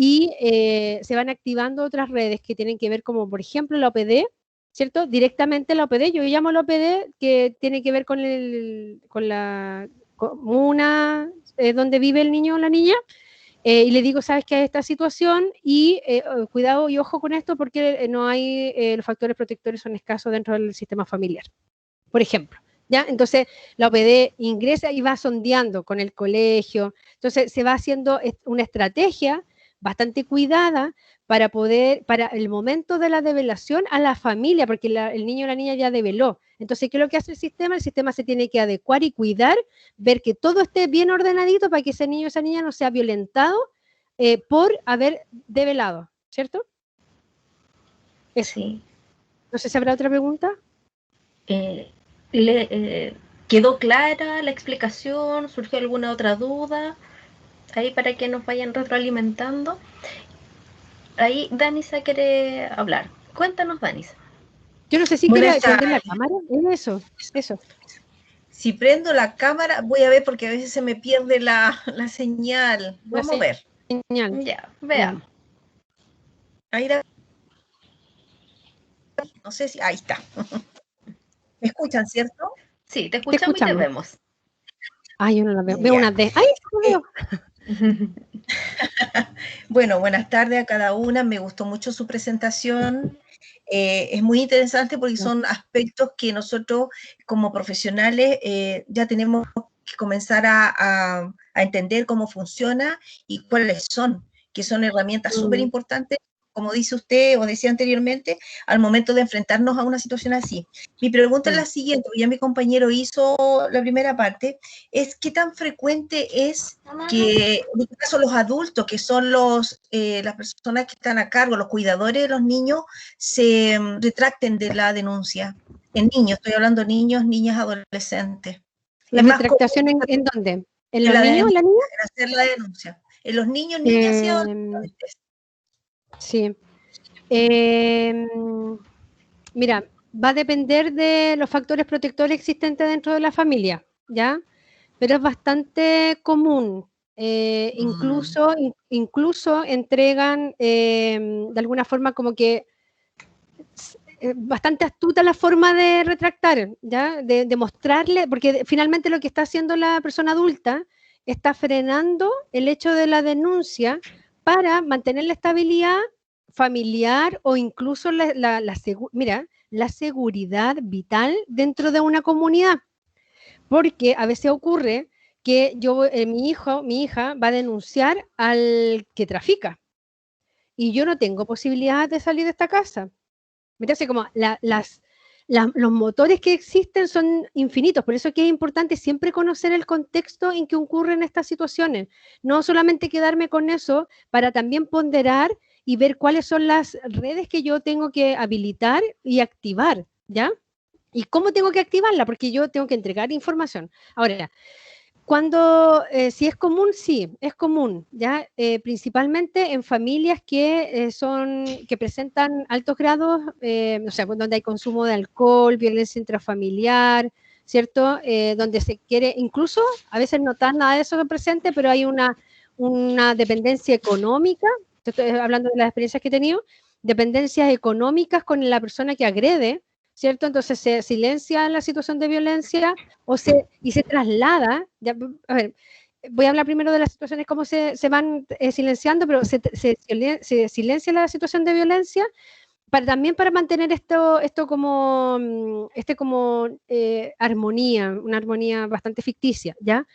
van activando otras redes que tienen que ver como, por ejemplo, la OPD, ¿cierto? Directamente la OPD, yo llamo la OPD, que tiene que ver con la comuna donde vive el niño o la niña, y le digo, sabes que hay esta situación y cuidado y ojo con esto porque no hay, los factores protectores son escasos dentro del sistema familiar, por ejemplo. ¿Ya? Entonces, la OPD ingresa y va sondeando con el colegio. Entonces, se va haciendo una estrategia bastante cuidada para el momento de la develación a la familia, porque el niño o la niña ya develó. Entonces, ¿qué es lo que hace el sistema? El sistema se tiene que adecuar y cuidar, ver que todo esté bien ordenadito para que ese niño o esa niña no sea violentado por haber develado, ¿cierto? Eso. Sí. No sé si habrá otra pregunta. ¿Quedó clara la explicación? ¿Surgió alguna otra duda? Ahí para que nos vayan retroalimentando. Ahí Danisa quiere hablar. Cuéntanos, Danisa. Yo no sé si quiere prender la cámara. Eso. Si prendo la cámara, voy a ver porque a veces se me pierde la señal. Vamos a ver. Señal. Ya, veamos. Ahí no sé si... Ahí está. ¿Me escuchan, cierto? Sí, te escuchamos y te vemos. Ay, yo no la veo. Veo una D. ¡Ay, no veo! Bueno, buenas tardes a cada una. Me gustó mucho su presentación. Es muy interesante porque son aspectos que nosotros como profesionales ya tenemos que comenzar a entender cómo funciona y cuáles son, que son herramientas súper importantes, como dice usted o decía anteriormente, al momento de enfrentarnos a una situación así. Mi pregunta es la siguiente, ya mi compañero hizo la primera parte, es qué tan frecuente es que, en este caso, los adultos, que son las personas que están a cargo, los cuidadores de los niños, se retracten de la denuncia. En niños, estoy hablando de niños, niñas, adolescentes. ¿La retractación en dónde? ¿En los niños o la niña? En hacer la denuncia. En los niños, niñas y adolescentes. Sí. Mira, va a depender de los factores protectores existentes dentro de la familia, ¿ya? Pero es bastante común. Incluso entregan de alguna forma como que bastante astuta la forma de retractar, ¿ya? De mostrarle, porque finalmente lo que está haciendo la persona adulta está frenando el hecho de la denuncia para mantener la estabilidad familiar o incluso la seguridad vital dentro de una comunidad. Porque a veces ocurre que mi hija va a denunciar al que trafica y yo no tengo posibilidad de salir de esta casa. Entonces, como los motores que existen son infinitos, por eso es que es importante siempre conocer el contexto en que ocurren estas situaciones, no solamente quedarme con eso para también ponderar y ver cuáles son las redes que yo tengo que habilitar y activar, ¿ya? ¿Y cómo tengo que activarla? Porque yo tengo que entregar información. Ahora, Cuando, si es común, sí, es común, ¿ya? Principalmente en familias que presentan altos grados, o sea, donde hay consumo de alcohol, violencia intrafamiliar, ¿cierto? Donde se quiere, incluso, a veces no está nada de eso presente, pero hay una dependencia económica, estoy hablando de las experiencias que he tenido, dependencias económicas con la persona que agrede, ¿cierto? Entonces se silencia la situación de violencia y se traslada, ya, a ver, voy a hablar primero de las situaciones, cómo se van silenciando, pero se silencia la situación de violencia también para mantener esto como, armonía, una armonía bastante ficticia, ¿ya?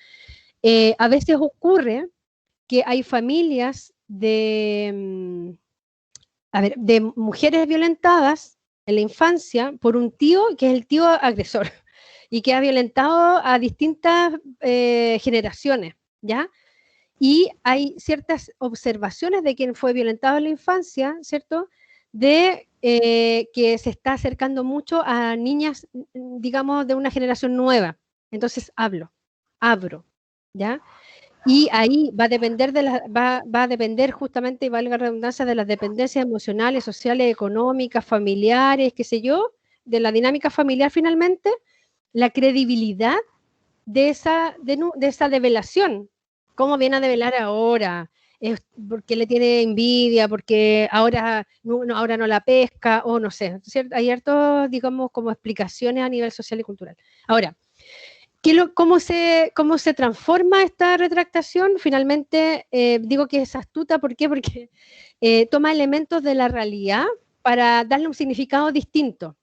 A veces ocurre que hay familias de mujeres violentadas en la infancia por un tío que es el tío agresor y que ha violentado a distintas generaciones, ¿ya? Y hay ciertas observaciones de quien fue violentado en la infancia, ¿cierto? De que se está acercando mucho a niñas, digamos, de una generación nueva. Entonces abro, ¿ya? Y ahí va a depender va a depender justamente, y valga la redundancia, de las dependencias emocionales, sociales, económicas, familiares, qué sé yo, de la dinámica familiar finalmente, la credibilidad de esa develación. ¿Cómo viene a develar ahora? ¿Es porque le tiene envidia? ¿Porque ahora ahora no la pesca? O no sé, ¿cierto? Hay hartos, digamos, como explicaciones a nivel social y cultural. Ahora, ¿cómo se transforma esta retractación? Finalmente, digo que es astuta, ¿por qué? Porque toma elementos de la realidad para darle un significado distinto.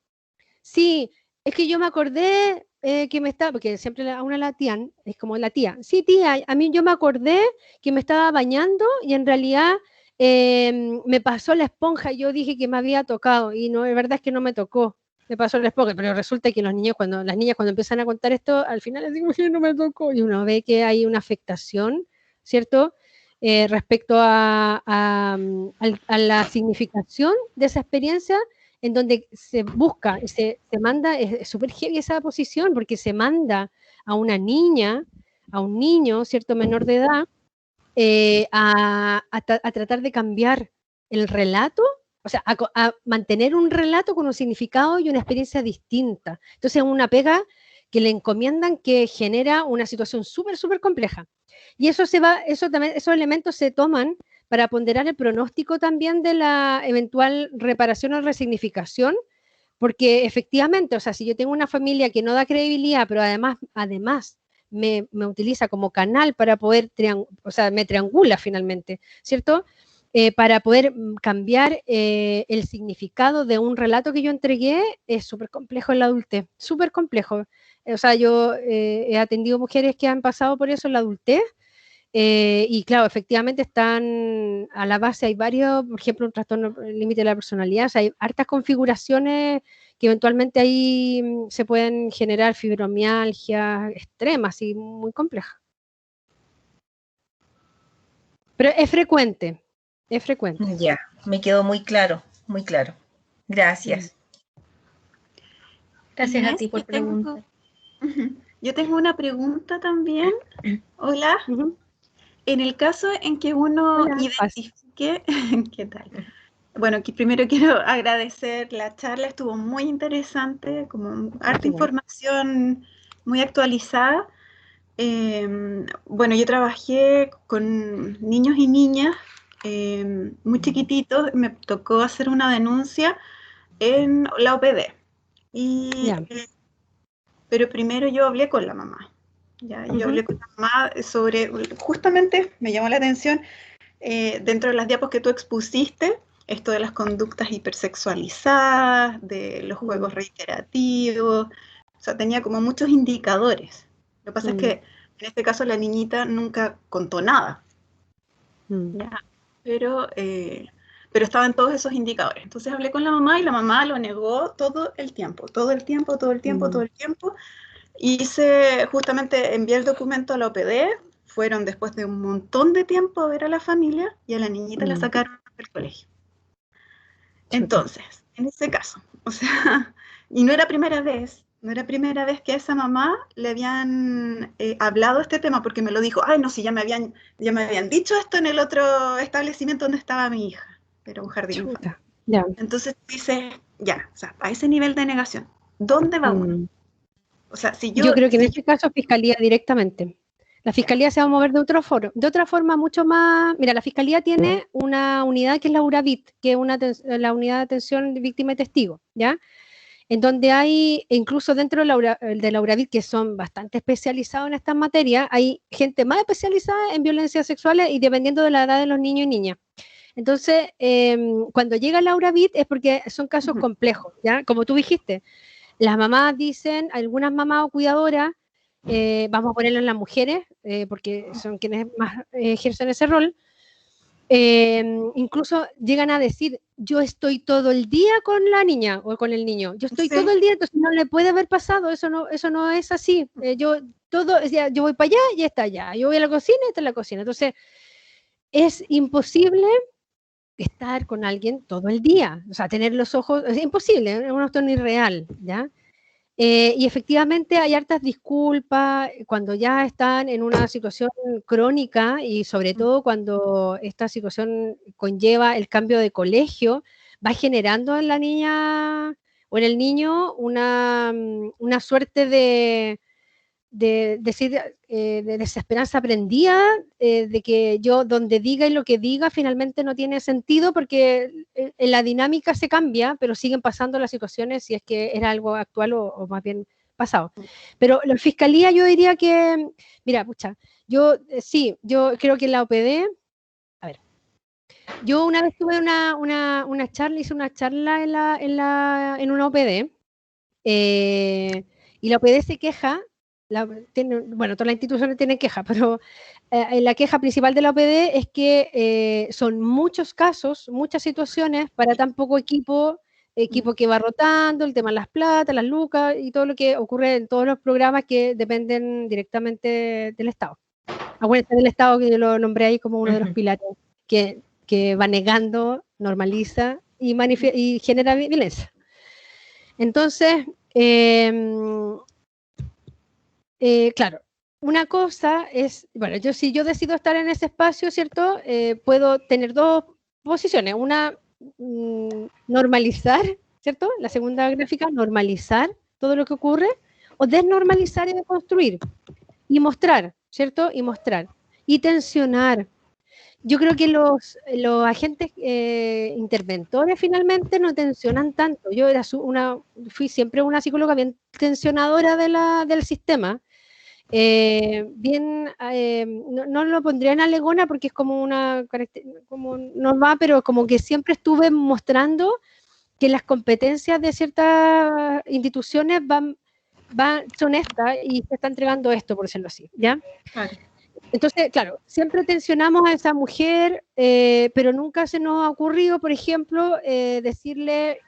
Sí, es que yo me acordé que me estaba, porque siempre a una la tía, es como la tía, sí tía, a mí yo me acordé que me estaba bañando y en realidad me pasó la esponja y yo dije que me había tocado y no, la verdad es que no me tocó. Me pasó la esponja, pero resulta que las niñas cuando empiezan a contar esto, al final les digo que no me tocó y uno ve que hay una afectación, ¿cierto? Respecto a la significación de esa experiencia en donde se busca, se manda, es súper heavy esa posición, porque se manda a una niña, a un niño, cierto, menor de edad, a tratar de cambiar el relato, o sea, a mantener un relato con un significado y una experiencia distinta. Entonces es una pega que le encomiendan que genera una situación súper, súper compleja. Y esos elementos se toman para ponderar el pronóstico también de la eventual reparación o resignificación, porque efectivamente, o sea, si yo tengo una familia que no da credibilidad, pero además me utiliza como canal para poder, o sea, me triangula finalmente, ¿cierto? Para poder cambiar el significado de un relato que yo entregué, es súper complejo en la adultez, súper complejo. O sea, yo he atendido mujeres que han pasado por eso en la adultez, y claro, efectivamente están a la base, hay varios, por ejemplo, un trastorno límite de la personalidad, o sea, hay hartas configuraciones que eventualmente ahí se pueden generar fibromialgia extremas y muy complejas. Pero es frecuente, es frecuente. Ya, me quedó muy claro, muy claro. Gracias. Gracias a ti por preguntar. Yo tengo una pregunta también. Hola. En el caso en que uno identifique, ¿qué tal? Bueno, primero quiero agradecer la charla, estuvo muy interesante, como harta información muy actualizada. Bueno, yo trabajé con niños y niñas muy chiquititos, me tocó hacer una denuncia en la OPD. Pero primero yo hablé con la mamá. ¿Ya? Yo hablé con la mamá sobre, justamente me llamó la atención, dentro de las diapos que tú expusiste, esto de las conductas hipersexualizadas, de los juegos reiterativos, o sea, tenía como muchos indicadores. Lo que pasa es que en este caso la niñita nunca contó nada, ¿ya? Pero estaban todos esos indicadores. Entonces hablé con la mamá y la mamá lo negó todo el tiempo. Justamente envié el documento a la OPD, fueron después de un montón de tiempo a ver a la familia y a la niñita la sacaron del colegio. Entonces, en ese caso, o sea, y no era primera vez, No era primera vez que a esa mamá le habían hablado este tema, porque me lo dijo, ay, no, si ya me habían dicho esto en el otro establecimiento donde estaba mi hija, pero un jardín infantil. Ya. Entonces dices, ya, o sea, a ese nivel de negación, ¿dónde va uno? O sea, si yo creo que en este caso Fiscalía directamente. La Fiscalía se va a mover de otra forma mucho más. Mira, la Fiscalía tiene una unidad que es la URAVIT, que es la unidad de atención de víctima y testigo, ¿ya? En donde hay, incluso dentro de la URAVIT, que son bastante especializados en estas materias, hay gente más especializada en violencias sexuales y dependiendo de la edad de los niños y niñas. Entonces, cuando llega la URAVIT es porque son casos complejos, ¿ya? Como tú dijiste, las mamás dicen, algunas mamás o cuidadoras, vamos a ponerlo en las mujeres, porque son quienes más ejercen ese rol, incluso llegan a decir, yo estoy todo el día con la niña o con el niño, yo estoy todo el día, entonces no le puede haber pasado, eso no es así, yo voy para allá y está allá, yo voy a la cocina y está en la cocina, entonces es imposible estar con alguien todo el día, o sea, tener los ojos, es imposible, es una cuestión irreal, ¿ya? Y efectivamente hay hartas disculpas cuando ya están en una situación crónica y sobre todo cuando esta situación conlleva el cambio de colegio, va generando en la niña o en el niño una suerte de desesperanza aprendida, de que yo donde diga y lo que diga finalmente no tiene sentido porque la dinámica se cambia, pero siguen pasando las situaciones si es que era algo actual o más bien pasado. Pero la fiscalía yo diría que, mira, pucha, sí, yo creo que la OPD, a ver, yo una vez tuve una charla, hice una charla en una OPD, y la OPD se queja, bueno, todas las instituciones tienen queja, pero la queja principal de la OPD es que son muchos casos, muchas situaciones para tan poco equipo que va rotando, el tema de las platas, las lucas y todo lo que ocurre en todos los programas que dependen directamente del Estado. Acuérdense del Estado que yo lo nombré ahí como uno de los pilares que va negando, normaliza y genera violencia. Entonces, claro, una cosa es, bueno, si yo decido estar en ese espacio, ¿cierto? Puedo tener dos posiciones. Una, normalizar, ¿cierto? La segunda gráfica, normalizar todo lo que ocurre, o desnormalizar y deconstruir, y mostrar, ¿cierto? Y mostrar. Y tensionar. Yo creo que los agentes interventores finalmente no tensionan tanto. Yo fui siempre una psicóloga bien tensionadora del sistema. No lo pondría en alegona porque es como como no va, pero como que siempre estuve mostrando que las competencias de ciertas instituciones son estas y se está entregando esto, por decirlo así, ¿ya? Claro. Entonces, claro, siempre tensionamos a esa mujer, pero nunca se nos ha ocurrido, por ejemplo, decirle,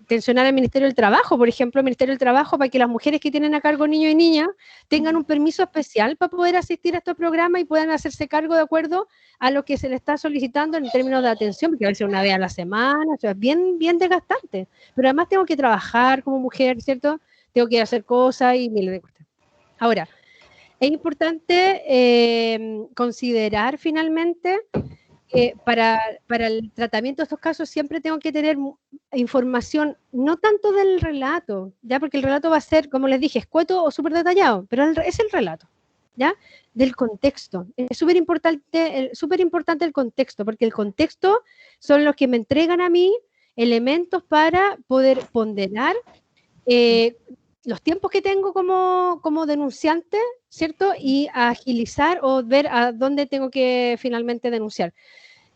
tensionar al Ministerio del Trabajo, por ejemplo, al Ministerio del Trabajo, para que las mujeres que tienen a cargo niños y niñas tengan un permiso especial para poder asistir a estos programas y puedan hacerse cargo de acuerdo a lo que se les está solicitando en términos de atención, porque a veces una vez a la semana, o sea, es bien, bien desgastante. Pero además tengo que trabajar como mujer, ¿cierto? Tengo que hacer cosas y miles de cosas. Ahora, es importante considerar finalmente que para el tratamiento de estos casos siempre tengo que tener información, no tanto del relato, ¿ya? Porque el relato va a ser, como les dije, escueto o súper detallado, pero es el relato, ¿ya? Del contexto. Es súper importante el contexto, porque el contexto son los que me entregan a mí elementos para poder ponderar los tiempos que tengo como denunciante, ¿cierto? Y agilizar o ver a dónde tengo que finalmente denunciar.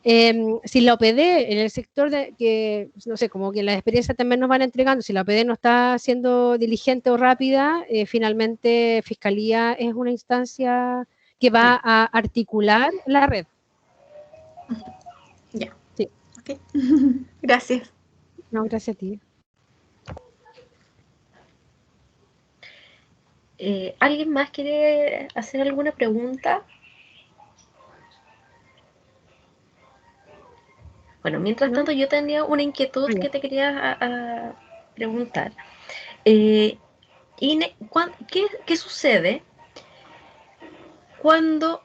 Si la OPD en el sector que, no sé, como que las experiencias también nos van entregando, si la OPD no está siendo diligente o rápida, finalmente Fiscalía es una instancia que va a articular la red. Ya. Sí. Okay. Gracias. No, gracias a ti. ¿Alguien más quiere hacer alguna pregunta? Bueno, mientras tanto yo tenía una inquietud que te quería preguntar. Ine, ¿qué sucede cuando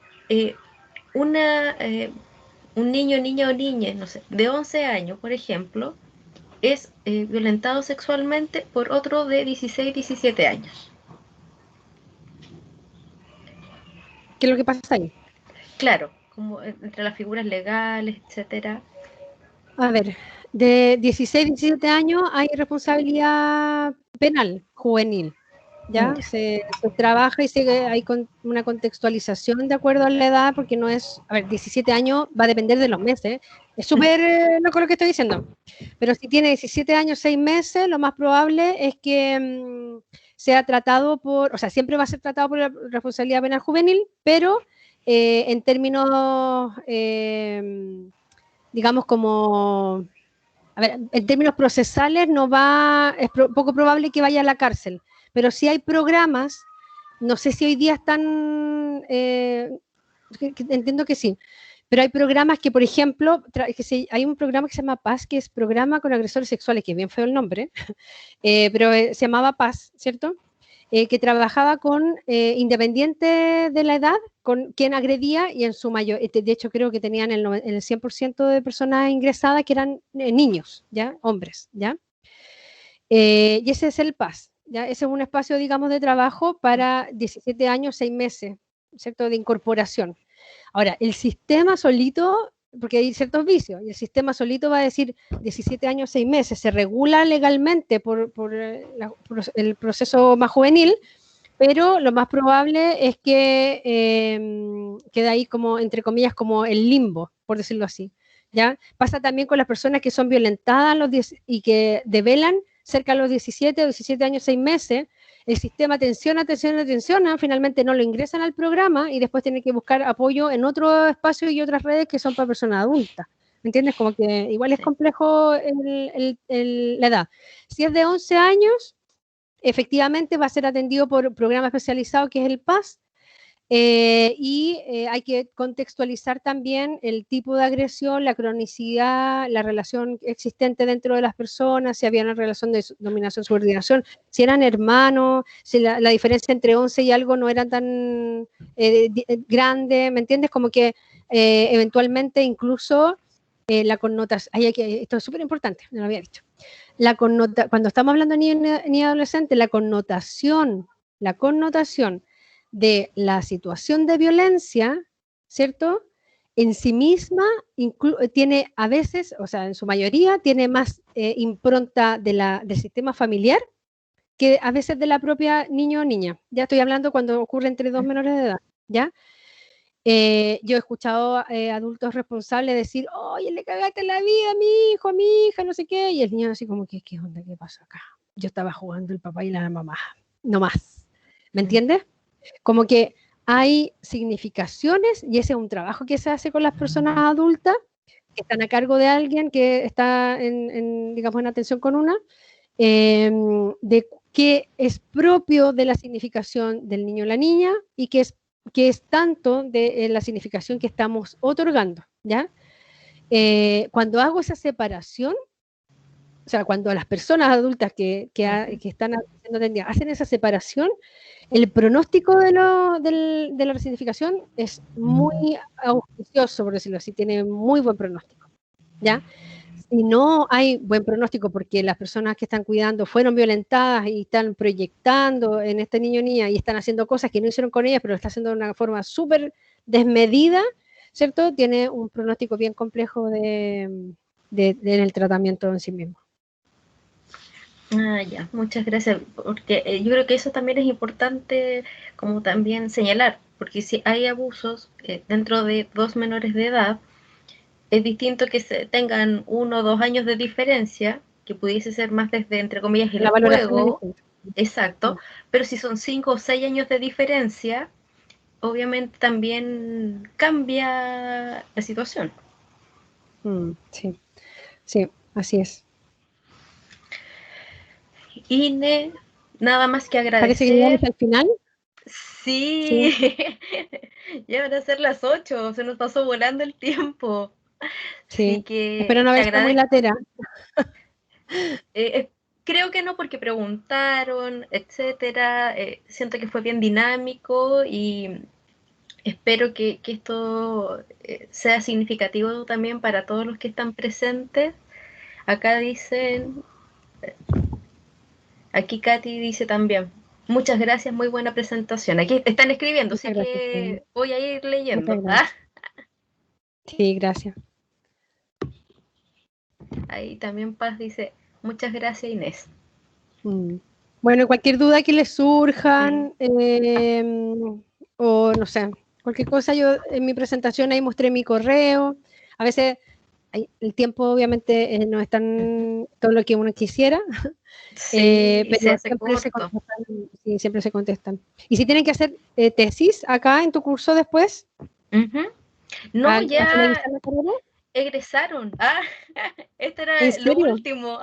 un niño, niña o niña, no sé, de 11 años, por ejemplo, es violentado sexualmente por otro de 16, 17 años? ¿Qué es lo que pasa ahí? Claro, como entre las figuras legales, etcétera. A ver, de 16, 17 años hay responsabilidad penal juvenil, ¿ya? Se trabaja y hay una contextualización de acuerdo a la edad, porque no es, a ver, 17 años va a depender de los meses, es súper loco lo que estoy diciendo, pero si tiene 17 años, 6 meses, lo más probable es que sea tratado o sea, siempre va a ser tratado por la responsabilidad penal juvenil, pero en términos... digamos como, a ver, en términos procesales es poco probable que vaya a la cárcel, pero sí hay programas, no sé si hoy día están, entiendo que sí, pero hay programas que, por ejemplo, hay un programa que se llama Paz, que es Programa con Agresores Sexuales, que es bien feo el nombre, pero se llamaba Paz, ¿cierto? Que trabajaba con independiente de la edad, con quien agredía, y en su mayor, de hecho creo que tenían el 100% de personas ingresadas que eran niños, ¿ya? Hombres, ¿ya? Y ese es el PAS, ¿ya? Ese es un espacio, digamos, de trabajo para 17 años, 6 meses, ¿cierto? De incorporación. Ahora, el sistema solito, porque hay ciertos vicios, y el sistema solito va a decir 17 años, 6 meses, se regula legalmente por el proceso más juvenil, pero lo más probable es que quede ahí como, entre comillas, como el limbo, por decirlo así, ¿ya? Pasa también con las personas que son violentadas y que develan cerca de los 17 o 17 años, 6 meses, el sistema tensiona, finalmente no lo ingresan al programa y después tienen que buscar apoyo en otros espacios y otras redes que son para personas adultas. ¿Me entiendes? Como que igual es complejo la edad. Si es de 11 años, efectivamente va a ser atendido por programa especializado que es el PAS, y hay que contextualizar también el tipo de agresión, la cronicidad, la relación existente dentro de las personas, si había una relación de dominación-subordinación, si eran hermanos, si la diferencia entre 11 y algo no era tan grande, ¿me entiendes? Como que eventualmente incluso la connotación, esto es súper importante, no lo había dicho, cuando estamos hablando de niño y adolescente, la connotación de la situación de violencia, ¿cierto? En sí misma tiene a veces, o sea, en su mayoría, tiene más impronta del sistema familiar que a veces de la propia niño o niña. Ya estoy hablando cuando ocurre entre dos menores de edad, ¿ya? Yo he escuchado adultos responsables decir, oye, le cagaste la vida a mi hijo, a mi hija, no sé qué, y el niño así como, ¿qué onda? ¿Qué pasó acá? Yo estaba jugando el papá y la mamá, no más. ¿Me entiendes? Como que hay significaciones, y ese es un trabajo que se hace con las personas adultas, que están a cargo de alguien que está digamos, en atención con una, de qué es propio de la significación del niño o la niña y que es tanto de la significación que estamos otorgando, ¿ya? Cuando hago esa separación, o sea, cuando las personas adultas que están haciendo tendencia hacen esa separación, el pronóstico de la resignificación es muy auspicioso, por decirlo así, tiene muy buen pronóstico, ¿ya? Si no hay buen pronóstico porque las personas que están cuidando fueron violentadas y están proyectando en este niño o niña y están haciendo cosas que no hicieron con ellas, pero lo están haciendo de una forma súper desmedida, ¿cierto? Tiene un pronóstico bien complejo en el tratamiento en sí mismo. Ya, muchas gracias, porque yo creo que eso también es importante como también señalar, porque si hay abusos dentro de dos menores de edad, es distinto que tengan 1 o 2 años de diferencia, que pudiese ser más desde, entre comillas, el juego, exacto, pero si son 5 o 6 años de diferencia, obviamente también cambia la situación. Sí, sí, así es. Ine, nada más que agradecer. ¿Parece que llegamos al final? Sí. Ya van a ser las 8, se nos pasó volando el tiempo. Sí, Así que espero no haber sido muy latera. Creo que no, porque preguntaron, etcétera. Siento que fue bien dinámico y espero que esto sea significativo también para todos los que están presentes. Acá dicen, aquí Katy dice también, muchas gracias, muy buena presentación. Aquí están escribiendo, Muchas así gracias, que voy a ir leyendo. muchas gracias. Sí, gracias. Ahí también Paz dice, muchas gracias, Inés. Bueno, cualquier duda que les surjan, o no sé, cualquier cosa, yo en mi presentación ahí mostré mi correo. A veces el tiempo obviamente no es tan todo lo que uno quisiera, Sí, pero se hace siempre se corto. contestan, sí, siempre se contestan. Y si tienen que hacer tesis acá en tu curso después, No, al ya finalizar la carrera, egresaron. Este ¿en era lo serio? último.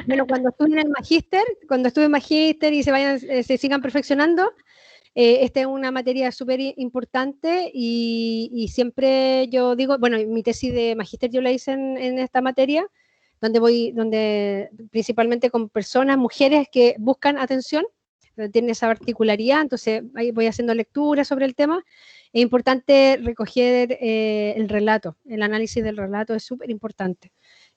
Bueno, cuando estudien el magíster, cuando estudien magíster y se sigan perfeccionando, esta es una materia súper importante y siempre yo digo, bueno, mi tesis de magíster yo la hice en esta materia, donde principalmente con personas, mujeres que buscan atención, tienen esa particularidad, entonces ahí voy haciendo lecturas sobre el tema. Es importante recoger el relato, el análisis del relato es súper importante.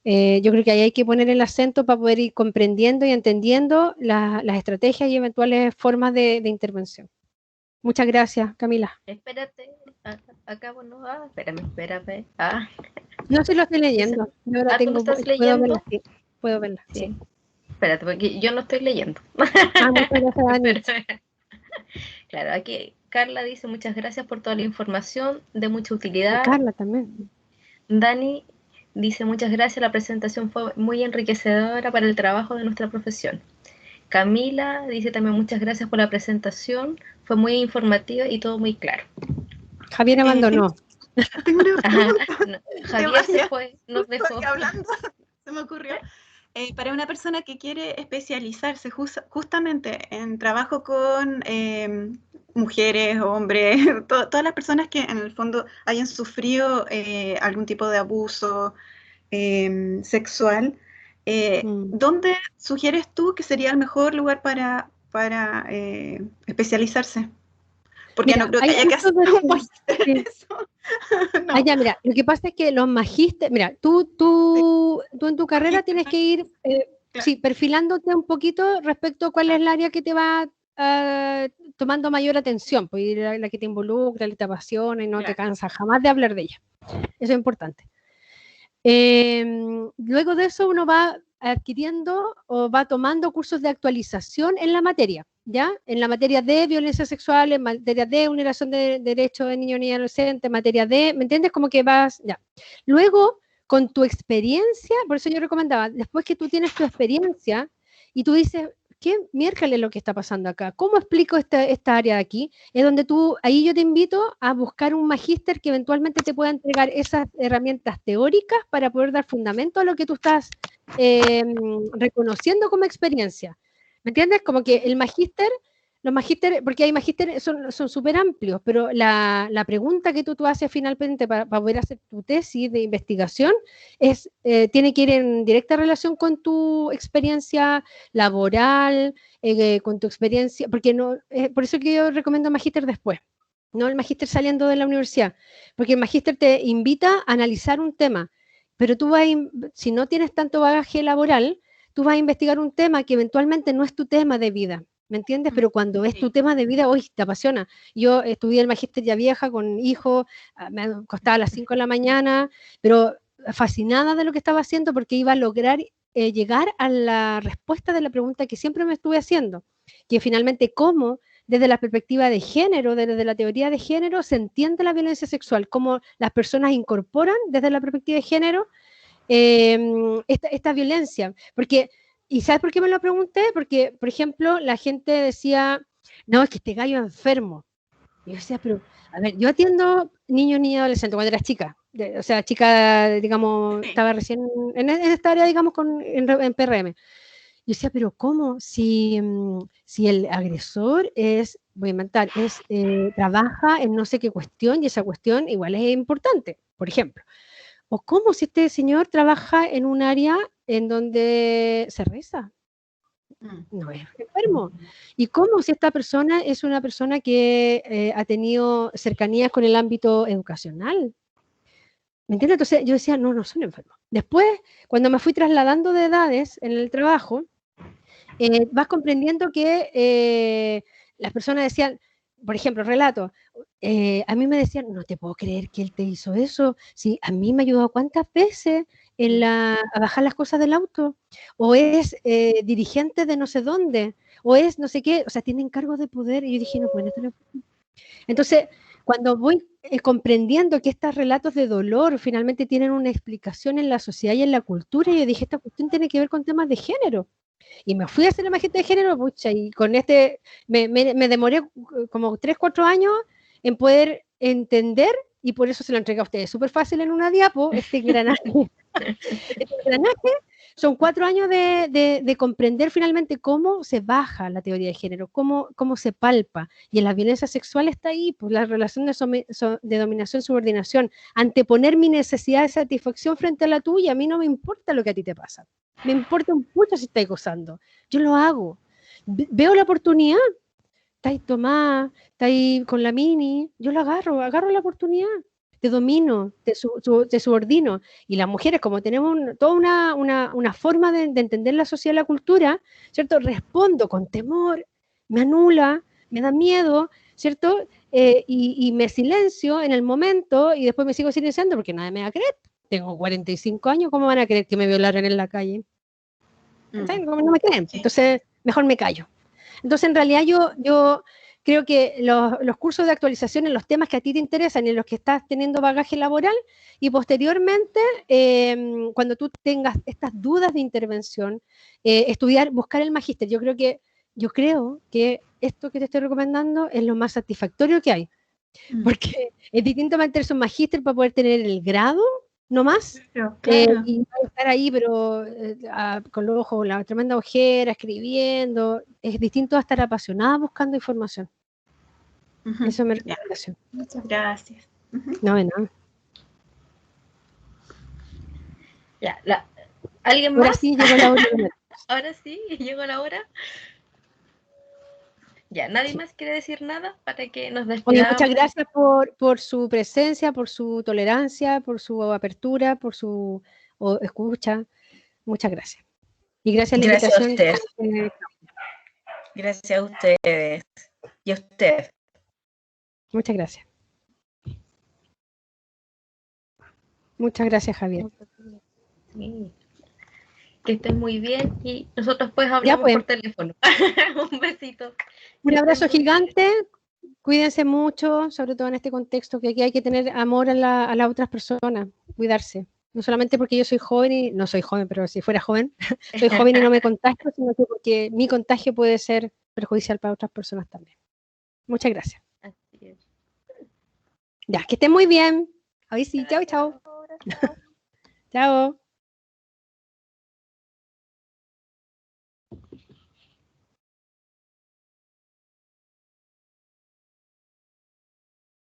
Yo creo que ahí hay que poner el acento para poder ir comprendiendo y entendiendo las estrategias y eventuales formas de intervención. Muchas gracias, Camila. Espérate, acabo no. Espérame. No se lo estoy leyendo. Yo ahora ¿Tú lo estás puedo leyendo? verla, sí. Puedo verla, sí. Sí. Espérate, porque yo no estoy leyendo. Muchas gracias, Dani. Claro, aquí Carla dice muchas gracias por toda la información, de mucha utilidad. Carla también. Dani dice muchas gracias, la presentación fue muy enriquecedora para el trabajo de nuestra profesión. Camila dice también muchas gracias por la presentación, fue muy informativa y todo muy claro. Javier abandonó. Tengo una pregunta. No, Javier se fue, nos dejó. Hablando, se me ocurrió. Para una persona que quiere especializarse justamente en trabajo con mujeres, hombres, todas las personas que en el fondo hayan sufrido algún tipo de abuso sexual, ¿dónde sugieres tú que sería el mejor lugar para especializarse? Porque Mira, no creo que haya que hacer un magíster en eso. No. Ya, mira, lo que pasa es que los magísteres, mira, tú en tu carrera tienes que ir perfilándote un poquito respecto a cuál es el área que te va tomando mayor atención, pues la que te involucra, la que te apasiona y no te cansa jamás de hablar de ella. Eso es importante. Luego de eso uno va adquiriendo o va tomando cursos de actualización en la materia, ¿ya? En la materia de violencia sexual, en materia de vulneración de derechos de niños y adolescentes, en materia de, ¿me entiendes? Como que vas, ya. Luego, con tu experiencia, por eso yo recomendaba, después que tú tienes tu experiencia y tú dices, ¿qué miércoles es lo que está pasando acá? ¿Cómo explico esta área de aquí? Es donde ahí yo te invito a buscar un magíster que eventualmente te pueda entregar esas herramientas teóricas para poder dar fundamento a lo que tú estás reconociendo como experiencia. ¿Me entiendes? Como que el magíster, los magísteres, porque hay magísteres, son súper amplios, pero la pregunta que tú haces finalmente para poder hacer tu tesis de investigación tiene que ir en directa relación con tu experiencia laboral, con tu experiencia, porque no, por eso que yo recomiendo magíster después, no el magíster saliendo de la universidad, porque el magíster te invita a analizar un tema, pero si no tienes tanto bagaje laboral, tú vas a investigar un tema que eventualmente no es tu tema de vida, ¿me entiendes? Pero cuando es tu tema de vida, hoy te apasiona. Yo estudié el magíster ya vieja, con hijos, me costaba a las 5 de la mañana, pero fascinada de lo que estaba haciendo porque iba a lograr llegar a la respuesta de la pregunta que siempre me estuve haciendo, que finalmente cómo desde la perspectiva de género, desde la teoría de género, se entiende la violencia sexual, cómo las personas incorporan desde la perspectiva de género esta violencia. Porque, ¿y sabes por qué me lo pregunté? Porque, por ejemplo, la gente decía, no, es que este gallo es enfermo. Y yo decía, pero, a ver, yo atiendo niños, niñas, adolescentes cuando era chica. O sea, chica, digamos, estaba recién en esta área, digamos, en PRM. Yo decía, pero ¿cómo? Si el agresor voy a inventar, trabaja en no sé qué cuestión y esa cuestión igual es importante, por ejemplo. ¿O cómo si este señor trabaja en un área en donde se reza? no es enfermo. ¿Y cómo si esta persona es una persona que ha tenido cercanías con el ámbito educacional? ¿Me entiendes? Entonces yo decía, no, no son enfermos. Después, cuando me fui trasladando de edades en el trabajo, vas comprendiendo que las personas decían, por ejemplo, relato, a mí me decían, no te puedo creer que él te hizo eso, si a mí me ayudó cuántas veces a bajar las cosas del auto, o es dirigente de no sé dónde, o es no sé qué, o sea, tienen cargos de poder, y yo dije, no, pues esto no. Entonces, cuando voy comprendiendo que estos relatos de dolor finalmente tienen una explicación en la sociedad y en la cultura, yo dije, esta cuestión tiene que ver con temas de género. Y me fui a hacer la magíster de género, pucha, y con me demoré como 3, 4 años en poder entender, y por eso se lo entregué a ustedes súper fácil en una diapo, este engranaje. Este engranaje son 4 años de comprender finalmente cómo se baja la teoría de género, cómo se palpa. Y en la violencia sexual está ahí, pues la relación de dominación-subordinación, anteponer mi necesidad de satisfacción frente a la tuya. A mí no me importa lo que a ti te pasa. Me importa un puto si estáis gozando. Yo lo hago. Veo la oportunidad. Estáis tomada, estáis con la mini. Yo lo agarro la oportunidad. Te domino, te subordino. Y las mujeres, como tenemos toda una forma de entender la sociedad y la cultura, ¿cierto? Respondo con temor, me anula, me da miedo, ¿cierto? Y me silencio en el momento y después me sigo silenciando porque nadie me va a creer. Tengo 45 años, ¿cómo van a creer que me violaron en la calle? No me creen. Entonces, mejor me callo. Entonces, en realidad yo creo que los cursos de actualización en los temas que a ti te interesan y en los que estás teniendo bagaje laboral, y posteriormente, cuando tú tengas estas dudas de intervención, estudiar, buscar el magíster. Yo creo que esto que te estoy recomendando es lo más satisfactorio que hay. Porque es distinto meterse un magíster para poder tener el grado, no más, Claro. y estar ahí, pero con los ojos, la tremenda ojera, escribiendo. Es distinto a estar apasionada buscando información. Eso es mi recomendación. Muchas gracias. No, de nada. Ya, ¿alguien Ahora más? sí llegó la hora. Ahora sí, llegó la hora. Ya, ¿nadie más quiere decir nada para que nos Oye, despidamos? muchas gracias por su presencia, por su tolerancia, por su apertura, por su escucha. Muchas gracias. Y gracias a la Gracias a invitación. ustedes. Gracias a ustedes. Y a usted. Muchas gracias. Muchas gracias, Javier. Sí. Que estén muy bien y nosotros pues hablamos por teléfono. Un besito. Un abrazo gigante. Cuídense mucho, sobre todo en este contexto, que aquí hay que tener amor a las otras personas, cuidarse. No solamente porque yo soy joven y no soy joven, pero si fuera joven, soy joven y no me contagio, sino que porque mi contagio puede ser perjudicial para otras personas también. Muchas gracias. Así es. Ya, que estén muy bien. Ahí sí, chao, chao. Chao.